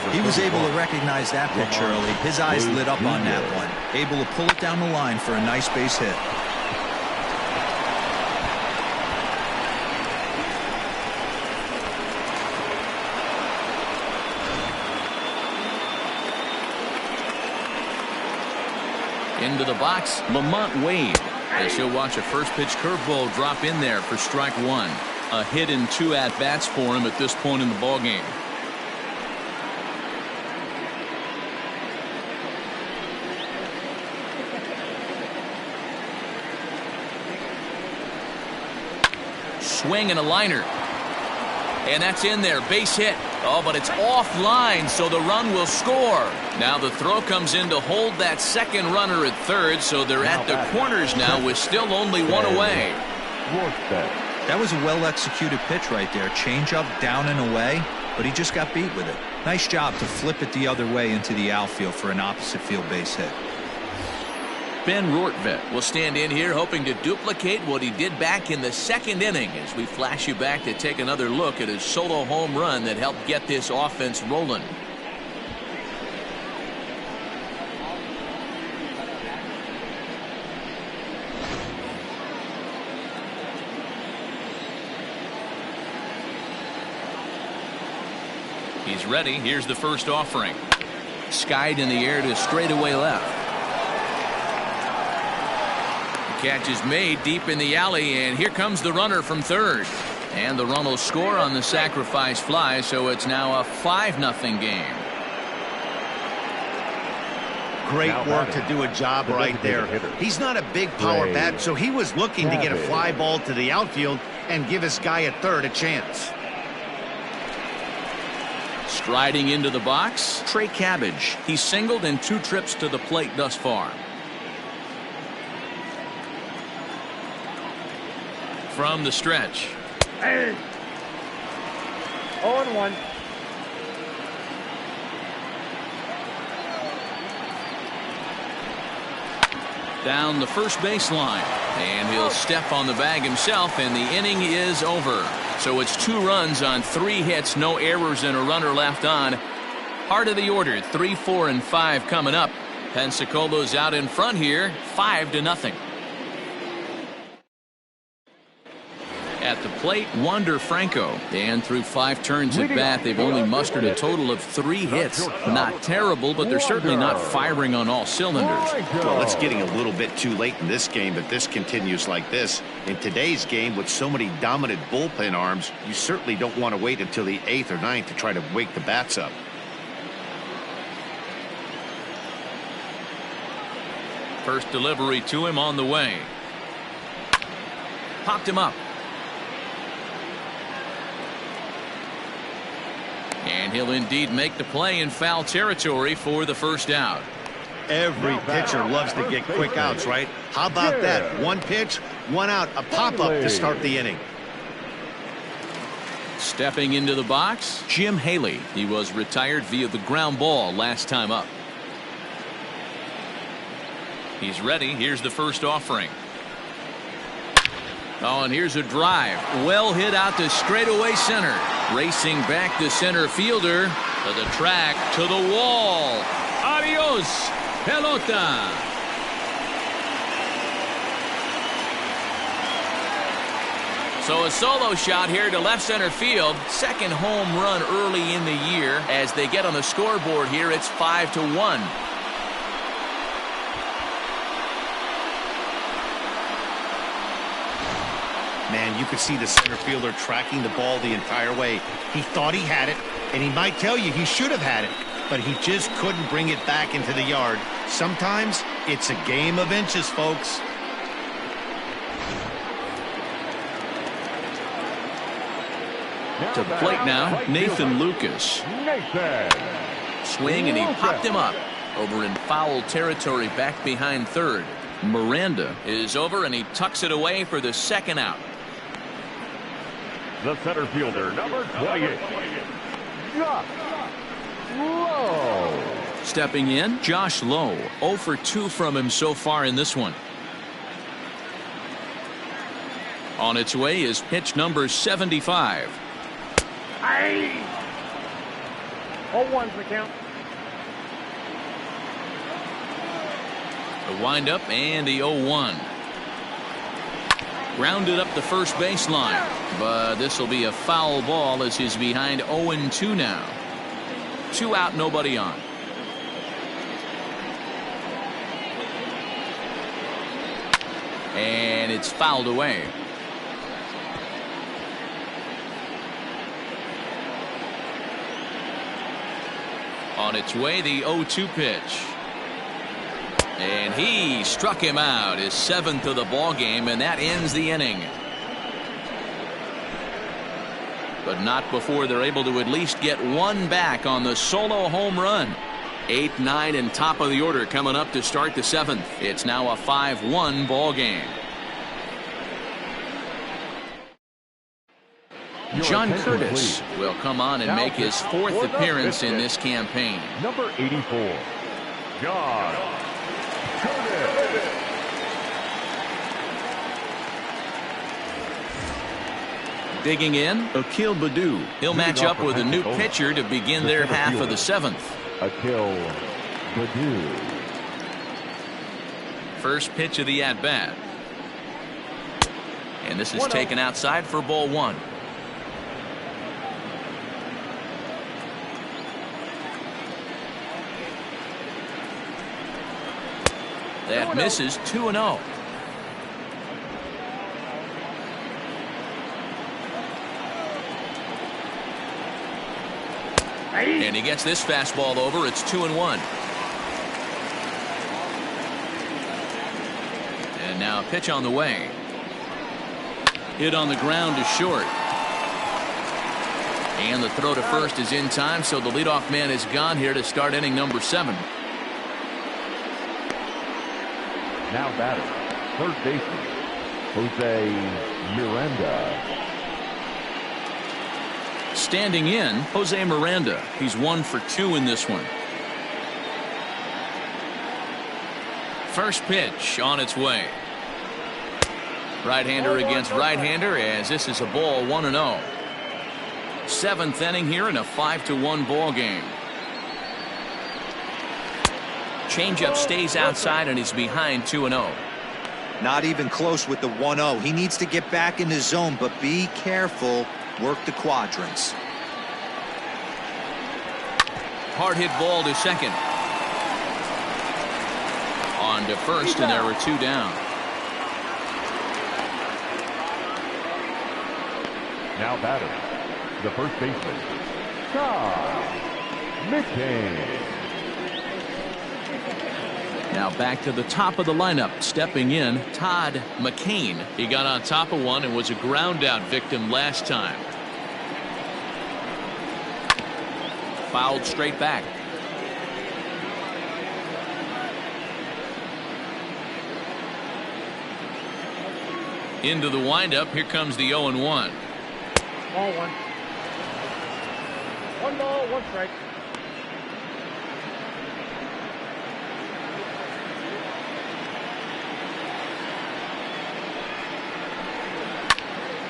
He was able to recognize that pitch early. His eyes lit up on that one. Able to pull it down the line for a nice base hit. Into the box, Lamont Wade. As he'll watch a first pitch curveball drop in there for strike one. A hit in 2 at-bats for him at this point in the ballgame. Swing and a liner. And that's in there. Base hit. Oh, but it's offline, so the run will score. Now the throw comes in to hold that second runner at third, so they're at the corners now with still only one away. That was a well-executed pitch right there. Change up, down and away, but he just got beat with it. Nice job to flip it the other way into the outfield for an opposite field base hit. Ben Rortvedt will stand in here hoping to duplicate what he did back in the second inning as we flash you back to take another look at his solo home run that helped get this offense rolling. He's ready. Here's the first offering. Skied in the air to straightaway left. Catch is made deep in the alley, and here comes the runner from third. And the run will score on the sacrifice fly, so it's now a 5-0 game. Great work to do a job right there. He's not a big power bat, so he was looking to get a fly ball to the outfield and give his guy at third a chance. Striding into the box, Trey Cabbage. He's singled in 2 trips to the plate thus far. From the stretch. Hey. 0-1. Down the first baseline. And he'll step on the bag himself, and the inning is over. So it's 2 runs on 3 hits, no errors, and a runner left on. Heart of the order, 3, 4, and 5 coming up. Pensacolo's out in front here, 5-0. At the plate, Wander Franco. And through 5 turns at bat, they've only mustered a total of 3 hits. Not terrible, but they're certainly not firing on all cylinders. Well, it's getting a little bit too late in this game, but this continues like this. In today's game, with so many dominant bullpen arms, you certainly don't want to wait until the 8th or 9th to try to wake the bats up. First delivery to him on the way. Popped him up. And he'll indeed make the play in foul territory for the first out. Every pitcher loves to get quick outs, right? How about that? 1 pitch, 1 out, a pop-up to start the inning. Stepping into the box, Jim Haley. He was retired via the ground ball last time up. He's ready. Here's the first offering. Oh, and here's a drive. Well hit out to straightaway center. Racing back the center fielder to the track, to the wall. Adios, pelota. So a solo shot here to left center field. Second home run early in the year. As they get on the scoreboard here, it's 5-1. Man, you could see the center fielder tracking the ball the entire way. He thought he had it, and he might tell you he should have had it, but he just couldn't bring it back into the yard. Sometimes it's a game of inches, folks. To the plate now, Nathan Lucas. Swing, and he popped him up. Over in foul territory back behind third. Miranda is over, and he tucks it away for the second out. The center fielder, number 28, Josh Lowe. Stepping in, Josh Lowe. 0 for 2 from him so far in this one. On its way is pitch number 75. Hey. 0-1's the count. The windup and the 0-1. Grounded up the first baseline, but this will be a foul ball as he's behind 0-2 now. 2 out, nobody on. And it's fouled away. On its way, the 0-2 pitch. And he struck him out, his 7th of the ball game, and that ends the inning. But not before they're able to at least get one back on the solo home run. 8, 9, and top of the order coming up to start the 7th. It's now a 5-1 ball game. John Curtis will come on and make his 4th appearance in this campaign. Number 84, John Curtis. Digging in, Akil Baddoo. He'll match up with a new pitcher to begin their half of the 7th. Akil Baddoo. First pitch of the at-bat. And this is taken outside for ball 1. That misses. 2-0. And he gets this fastball over. It's 2-1. And now a pitch on the way. Hit on the ground to short. And the throw to first is in time, so the leadoff man is gone here to start inning number 7. Now batter, third baseman, Jose Miranda. Standing in, Jose Miranda. He's 1 for 2 in this one. First pitch on its way. Right-hander against right-hander, as this is a ball, 1-0. 7th inning here in a 5-1 ball game. Changeup stays outside, and he's behind 2-0. Not even close with the 1-0. He needs to get back in the zone, but be careful. Work the quadrants. Hard hit ball to second. On to first, and there are 2 down. Now batter, the first baseman, Todd McCain. Now back to the top of the lineup. Stepping in, Todd McCain. He got on top of one and was a ground out victim last time. Fouled straight back. Into the windup. Here comes the 0-1. Ball 1. 1 ball, 1 strike.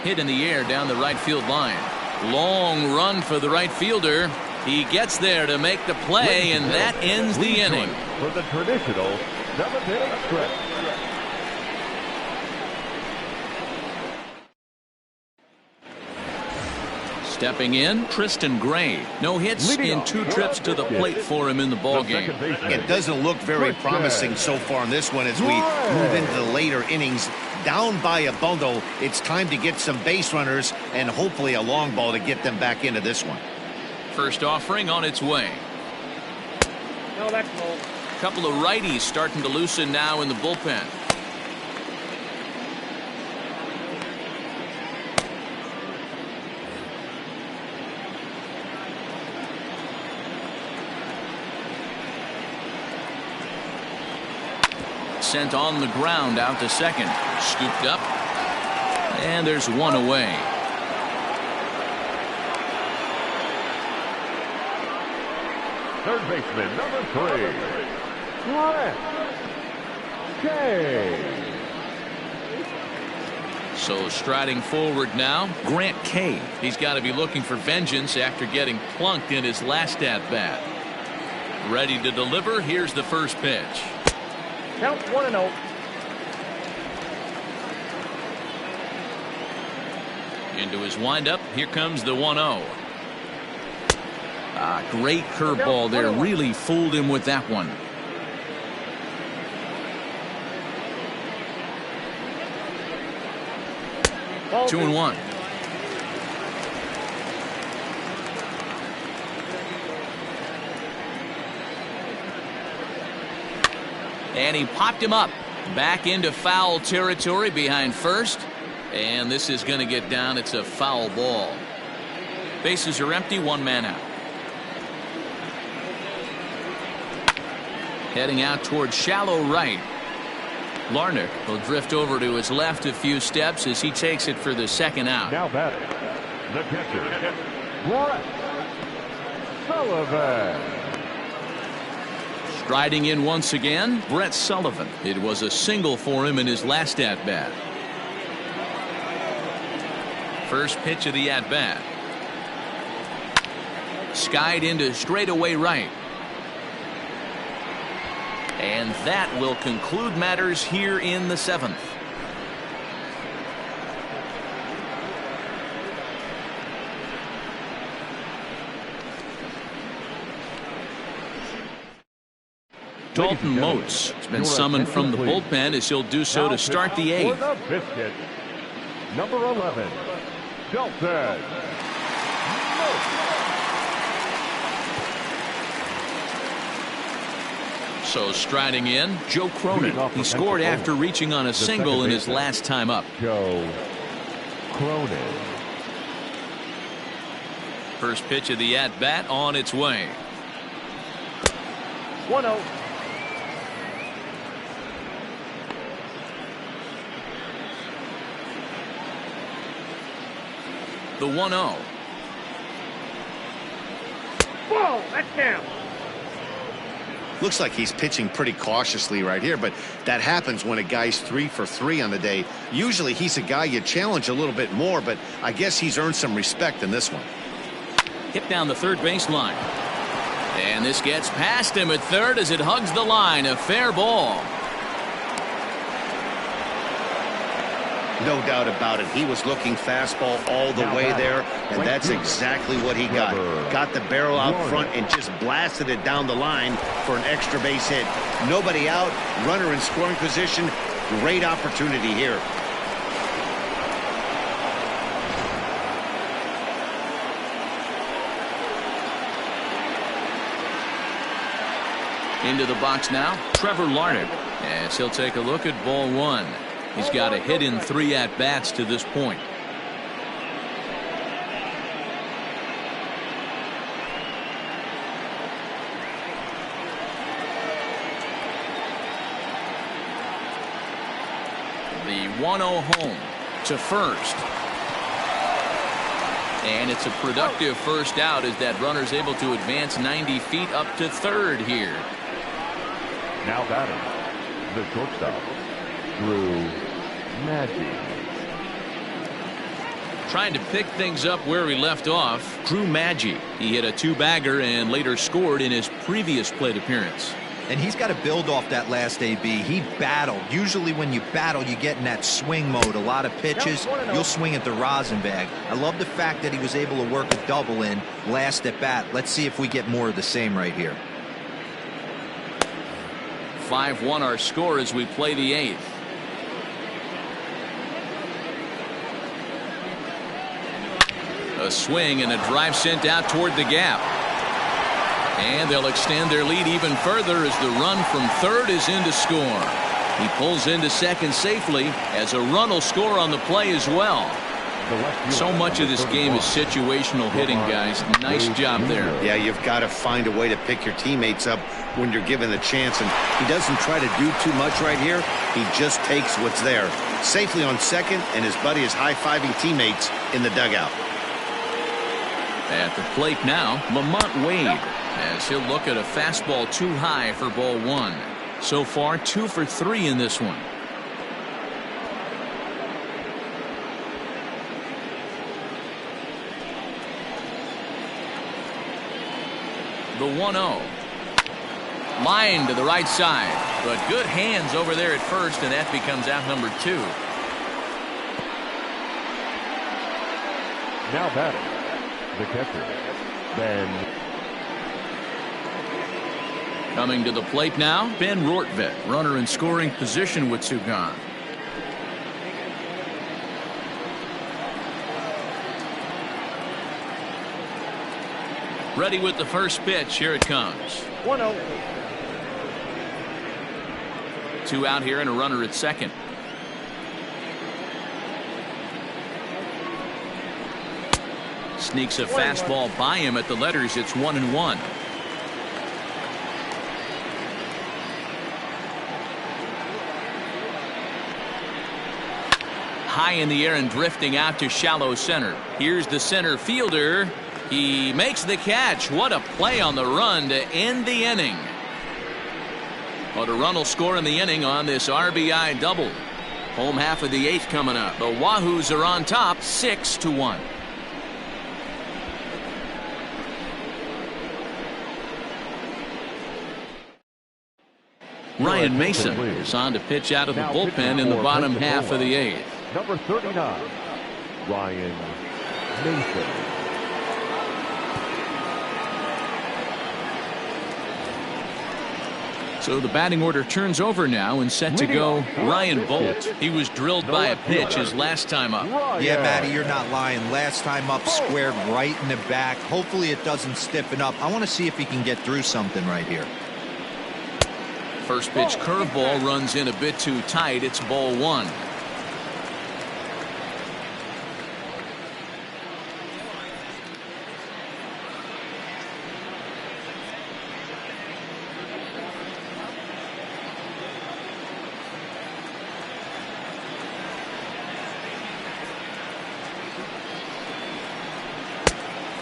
Hit in the air down the right field line. Long run for the right fielder. He gets there to make the play, and that ends the inning. For the traditional 7th inning stretch. Stepping in, Tristan Gray. No hits in 2 trips to the plate for him in the ball game. It doesn't look very promising so far in this one as we move into the later innings. Down by a bundle, it's time to get some base runners and hopefully a long ball to get them back into this one. First offering on its way. No, that's low. Couple of righties starting to loosen now in the bullpen. Sent on the ground out to second. Scooped up. And there's 1 away. Third baseman, number 3, Grant Kay. So striding forward now, Grant Kay. He's got to be looking for vengeance after getting plunked in his last at-bat. Ready to deliver. Here's the first pitch. Count 1-0. Into his windup. Here comes the 1-0. Great curveball there. Really fooled him with that one. Ball 2-1. And he popped him up. Back into foul territory behind first. And this is going to get down. It's a foul ball. Bases are empty, one man out. Heading out towards shallow right. Larnach will drift over to his left a few steps as he takes it for the second out. Now batting, the catcher, Brett Sullivan. Striding in once again, Brett Sullivan. It was a single for him in his last at-bat. First pitch of the at-bat. Skied into straightaway right. And that will conclude matters here in the seventh. Dalton Moats has been summoned from the bullpen as he'll do so to start the eighth. For the Biscuits, number 11, Dalton. So striding in, Joe Cronin. He scored after reaching on a single in his last time up. Joe Cronin. First pitch of the at-bat on its way. 1-0. The 1-0. Whoa, that's down. Looks like he's pitching pretty cautiously right here, but that happens when a guy's 3 for 3 on the day. Usually he's a guy you challenge a little bit more, but I guess he's earned some respect in this one. Hit down the third baseline. And this gets past him at third as it hugs the line. A fair ball. No doubt about it. He was looking fastball all the way there, and that's exactly what he got. Got the barrel out front and just blasted it down the line for an extra base hit. Nobody out, runner in scoring position. Great opportunity here. Into the box now, Trevor Larnach. As he'll take a look at ball one. He's got a hit in 3 at-bats to this point. The 1-0 home to first. And it's a productive first out as that runner's able to advance 90 feet up to third here. Now batting, the shortstop, Drew Maggi. Trying to pick things up where he left off, Drew Maggi. He hit a 2-bagger and later scored in his previous plate appearance. And he's got to build off that last AB. He battled. Usually when you battle, you get in that swing mode. A lot of pitches, you'll swing at the rosin bag. I love the fact that he was able to work a double in last at bat. Let's see if we get more of the same right here. 5-1 our score as we play the eighth. A swing and a drive sent out toward the gap. And they'll extend their lead even further as the run from third is in to score. He pulls into second safely as a run will score on the play as well. So much of this game is situational hitting, guys. Nice job there. Yeah, you've got to find a way to pick your teammates up when you're given the chance, and he doesn't try to do too much right here. He just takes what's there. Safely on second, and his buddy is high-fiving teammates in the dugout. At the plate now, Lamont Wade, as he'll look at a fastball too high for ball one. So far, 2 for 3 in this one. The 1-0. Line to the right side, but good hands over there at first, and that becomes out number 2. Now batting, the catcher, Ben. Coming to the plate now, Ben Rortvedt, runner in scoring position with Sugan. Ready with the first pitch. Here it comes. 1-0. 2 out here and a runner at second. Sneaks a fastball by him at the letters. It's 1-1. High in the air and drifting out to shallow center. Here's the center fielder. He makes the catch. What a play on the run to end the inning. Well, the run will score in the inning on this RBI double. Home half of the 8th coming up. The Wahoos are on top 6-1. Ryan Mason is on to pitch out of the bullpen in the bottom half of the 8th. Number 39, Ryan Mason. So the batting order turns over now and set to go Ryan Bolt. He was drilled by a pitch his last time up. Yeah, Matty, you're not lying. Last time up, squared right in the back. Hopefully it doesn't stiffen up. I want to see if he can get through something right here. First pitch curveball runs in a bit too tight. It's ball 1.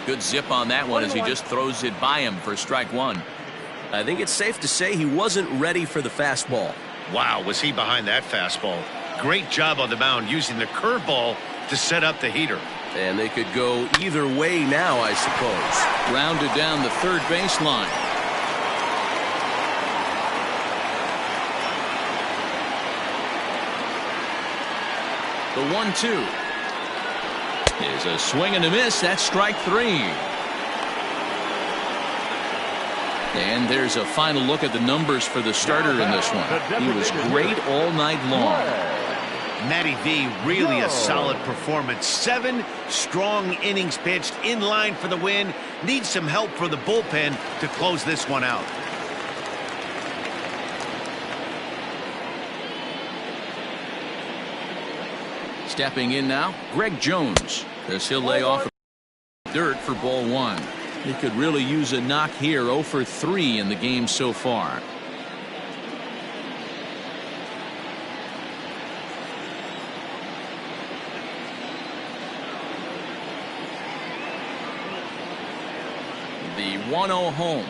Good zip on that one as he just throws it by him for strike 1. I think it's safe to say he wasn't ready for the fastball. Wow, was he behind that fastball. Great job on the mound using the curveball to set up the heater. And they could go either way now, I suppose. Grounded down the third baseline. The 1-2 is a swing and a miss. That's strike 3. And there's a final look at the numbers for the starter in this one. He was great all night long. Matty V, really a solid performance. 7 strong innings pitched, in line for the win. Needs some help for the bullpen to close this one out. Stepping in now, Greg Jones, as he'll lay off dirt for ball 1. He could really use a knock here. 0 for 3 in the game so far. The 1-0 home.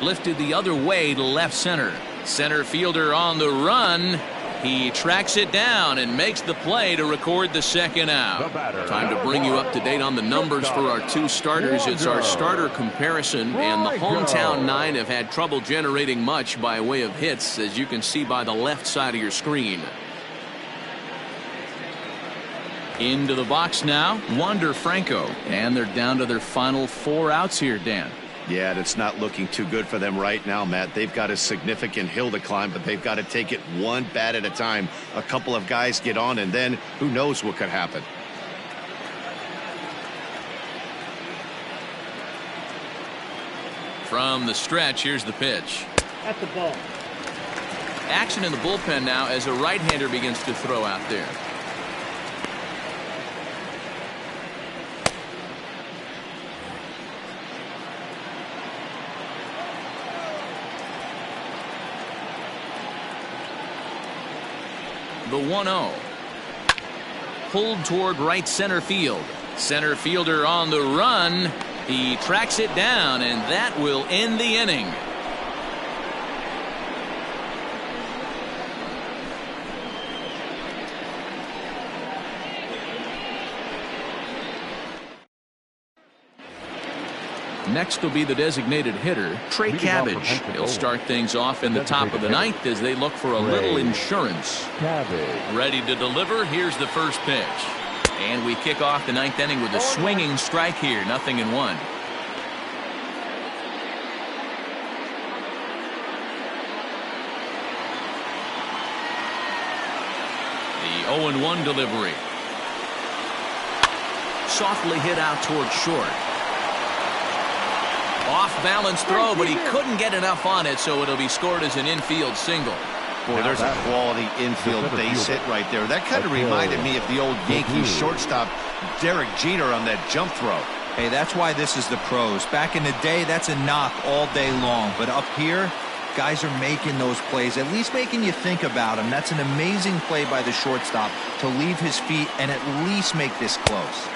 Lifted the other way to left center. Center fielder on the run. He tracks it down and makes the play to record the second out. Time to bring you up to date on the numbers for our 2 starters. It's our starter comparison, and the hometown 9 have had trouble generating much by way of hits, as you can see by the left side of your screen. Into the box now, Wander Franco, and they're down to their final 4 outs here, Dan. Yeah, that's not looking too good for them right now, Matt. They've got a significant hill to climb, but they've got to take it one bat at a time. A couple of guys get on, and then who knows what could happen. From the stretch, here's the pitch. That's the ball. Action in the bullpen now as a right-hander begins to throw out there. The 1-0. Pulled toward right center field. Center fielder on the run. He tracks it down, and that will end the inning. Next will be the designated hitter, Trey Cabbage. He'll start things off in the top of the 9th as they look for a little insurance. Ready to deliver. Here's the first pitch. And we kick off the 9th inning with a swinging strike here. 0-1. The 0-1 delivery. Softly hit out toward short. Off-balance throw, but he couldn't get enough on it, so it'll be scored as an infield single. Boy, there's a quality infield base hit right there. That kind of reminded me of the old Yankees shortstop Derek Jeter on that jump throw. Hey, that's why this is the pros. Back in the day, that's a knock all day long. But up here, guys are making those plays, at least making you think about them. That's an amazing play by the shortstop to leave his feet and at least make this close.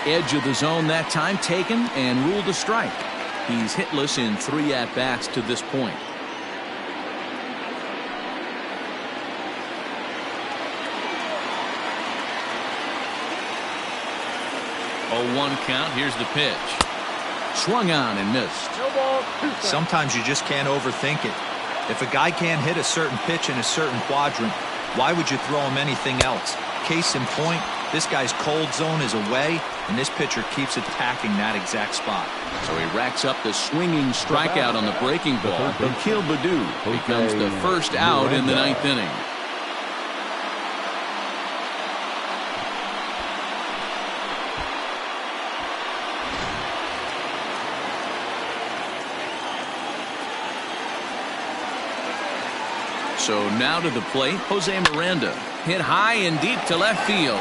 Edge of the zone that time taken and ruled a strike. He's hitless in 3 at-bats to this point. 0-1 count. Here's the pitch. Swung on and missed. Sometimes you just can't overthink it. If a guy can't hit a certain pitch in a certain quadrant, why would you throw him anything else? Case in point, this guy's cold zone is away, and this pitcher keeps attacking that exact spot. So he racks up the swinging strikeout on the breaking ball. Akil Baddoo becomes the first out in the 9th inning. So now to the plate, Jose Miranda. Hit high and deep to left field.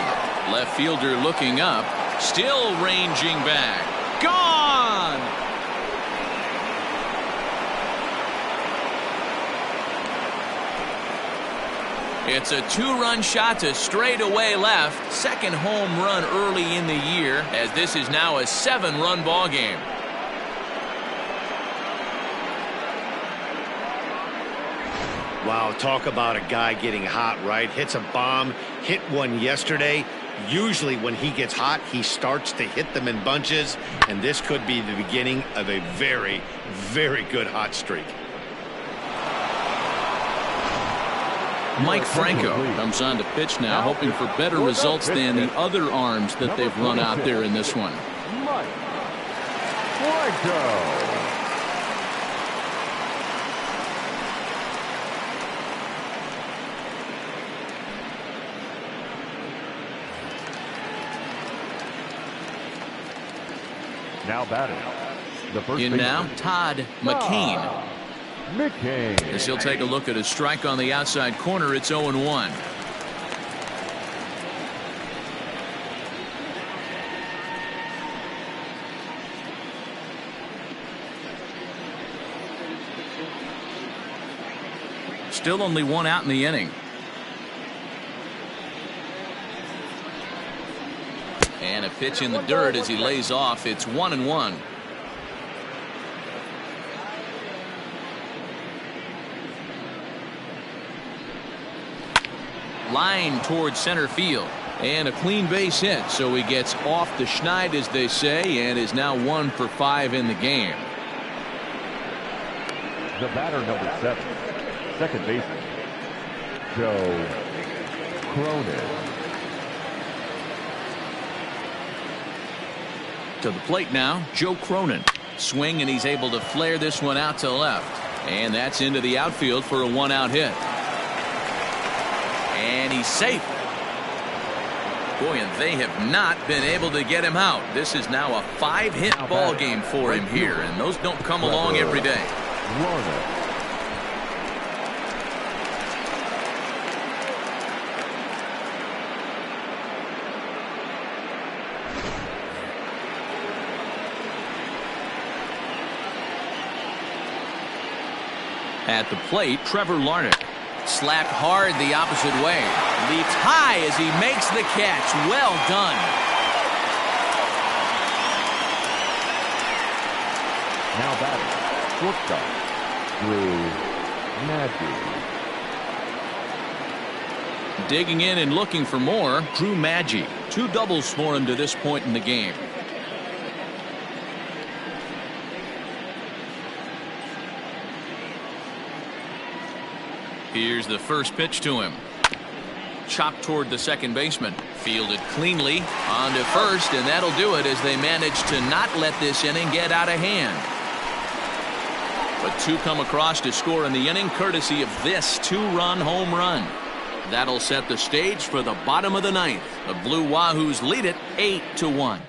Left fielder looking up, still ranging back. Gone! It's a 2-run shot to straightaway left. Second home run early in the year, as this is now a 7-run ball game. Wow, talk about a guy getting hot, right? Hits a bomb, hit one yesterday. Usually when he gets hot, he starts to hit them in bunches, and this could be the beginning of a very, very good hot streak. Mike Franco comes on to pitch now, hoping for better results than the other arms that they've run out there in this one. Mike Franco. Now batting. The first in now, Todd McCain. As he'll take a look at a strike on the outside corner, it's 0-1. Still only 1 out in the inning. And a pitch in the dirt as he lays off. It's 1-1. Line towards center field. And a clean base hit. So he gets off the schneid, as they say, and is now 1 for 5 in the game. The batter, number 7, second baseman, Joe Cronin. To the plate now, Joe Cronin. Swing, and he's able to flare this one out to left. And that's into the outfield for a 1-out hit. And he's safe. Boy, and they have not been able to get him out. This is now a 5-hit ball game for him here, and those don't come along every day. At the plate, Trevor Larnach. Slapped hard the opposite way. Leaps high as he makes the catch. Well done. Now batting, shortstop, Drew Maggi. Digging in and looking for more, Drew Maggi. 2 doubles for him to this point in the game. Here's the first pitch to him. Chopped toward the second baseman. Fielded cleanly on to first, and that'll do it as they manage to not let this inning get out of hand. But 2 come across to score in the inning, courtesy of this 2-run home run. That'll set the stage for the bottom of the 9th. The Blue Wahoos lead it 8-1.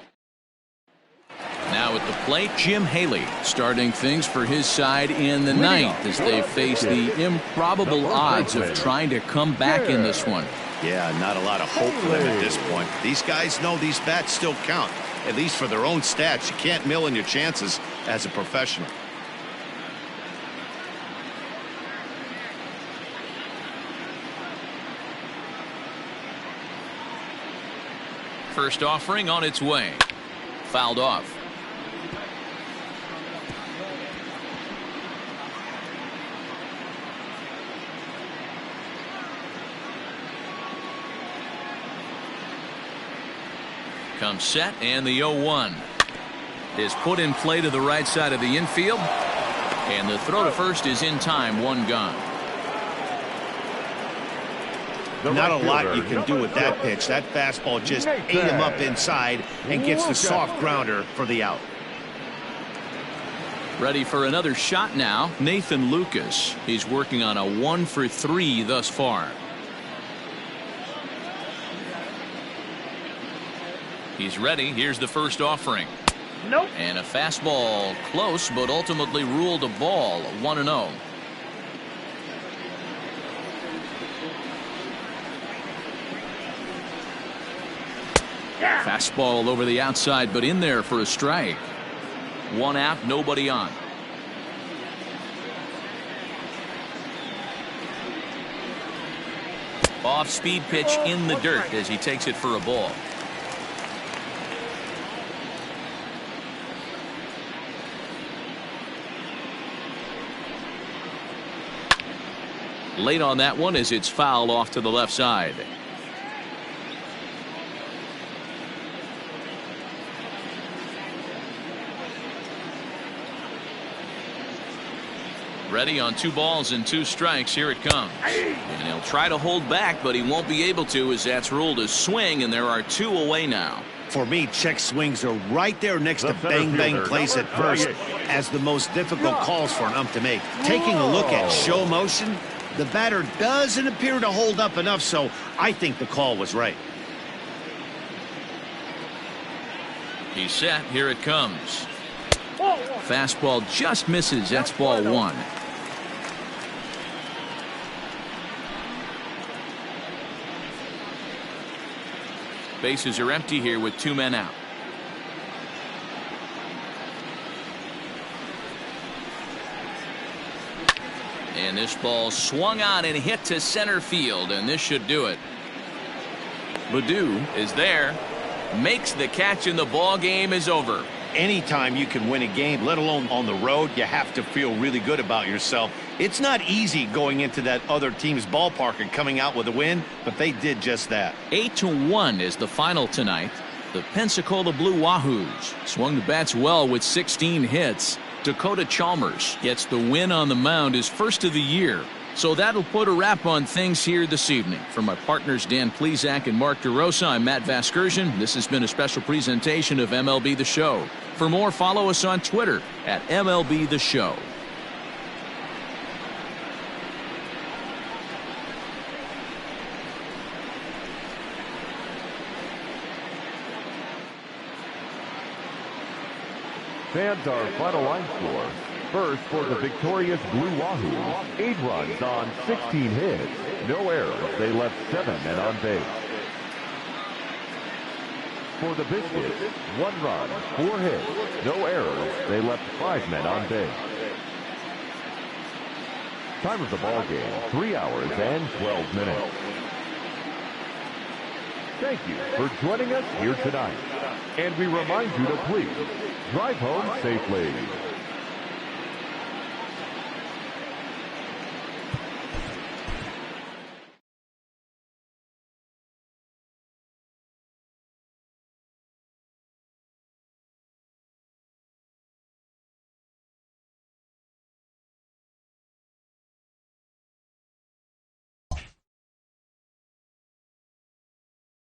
Now at the plate, Jim Haley starting things for his side in the ninth as they face the improbable odds of trying to come back in this one. Yeah, not a lot of hope for them at this point. These guys know these bats still count, at least for their own stats. You can't mill in your chances as a professional. First offering on its way. Fouled off. Comes set, and the 0-1 is put in play to the right side of the infield, and the throw to first is in time. One gone. Not a lot you can do with that pitch. That fastball just ate him up inside and gets the soft grounder for the out. Ready for another shot now. Nathan Lucas. He's working on a 1 for 3 thus far. He's ready. Here's the first offering. Nope. And a fastball close, but ultimately ruled a ball. 1-0. Fastball over the outside, but in there for a strike. One out, nobody on. Off-speed pitch in the dirt as he takes it for a ball. Late on that one as it's fouled off to the left side. Ready on 2 balls and 2 strikes. Here it comes. And he'll try to hold back, but he won't be able to as that's ruled a swing, and there are 2 away now. For me, check swings are right there next to bang-bang plays at first as the most difficult calls for an ump to make. Taking a look at show motion, the batter doesn't appear to hold up enough, so I think the call was right. He's set. Here it comes. Fastball just misses. That's ball 1. Bases are empty here with 2 men out. And this ball swung on and hit to center field, and this should do it. Baddoo is there, makes the catch, and the ball game is over. Anytime you can win a game, let alone on the road, you have to feel really good about yourself. It's not easy going into that other team's ballpark and coming out with a win, but they did just that. 8-1 is the final tonight. The Pensacola Blue Wahoos swung the bats well with 16 hits. Dakota Chalmers gets the win on the mound, his first of the year. So that'll put a wrap on things here this evening. For my partners Dan Plesac and Mark DeRosa, I'm Matt Vasgersian. This has been a special presentation of MLB The Show. For more, follow us on Twitter at MLB The Show. Fans, our final line score. First, for the victorious Blue Wahoos, 8 runs on 16 hits. No errors. They left 7 men on base. For the Biscuits, 1 run, 4 hits. No errors. They left 5 men on base. Time of the ball game, 3 hours and 12 minutes. Thank you for joining us here tonight. And we remind you to please drive home safely.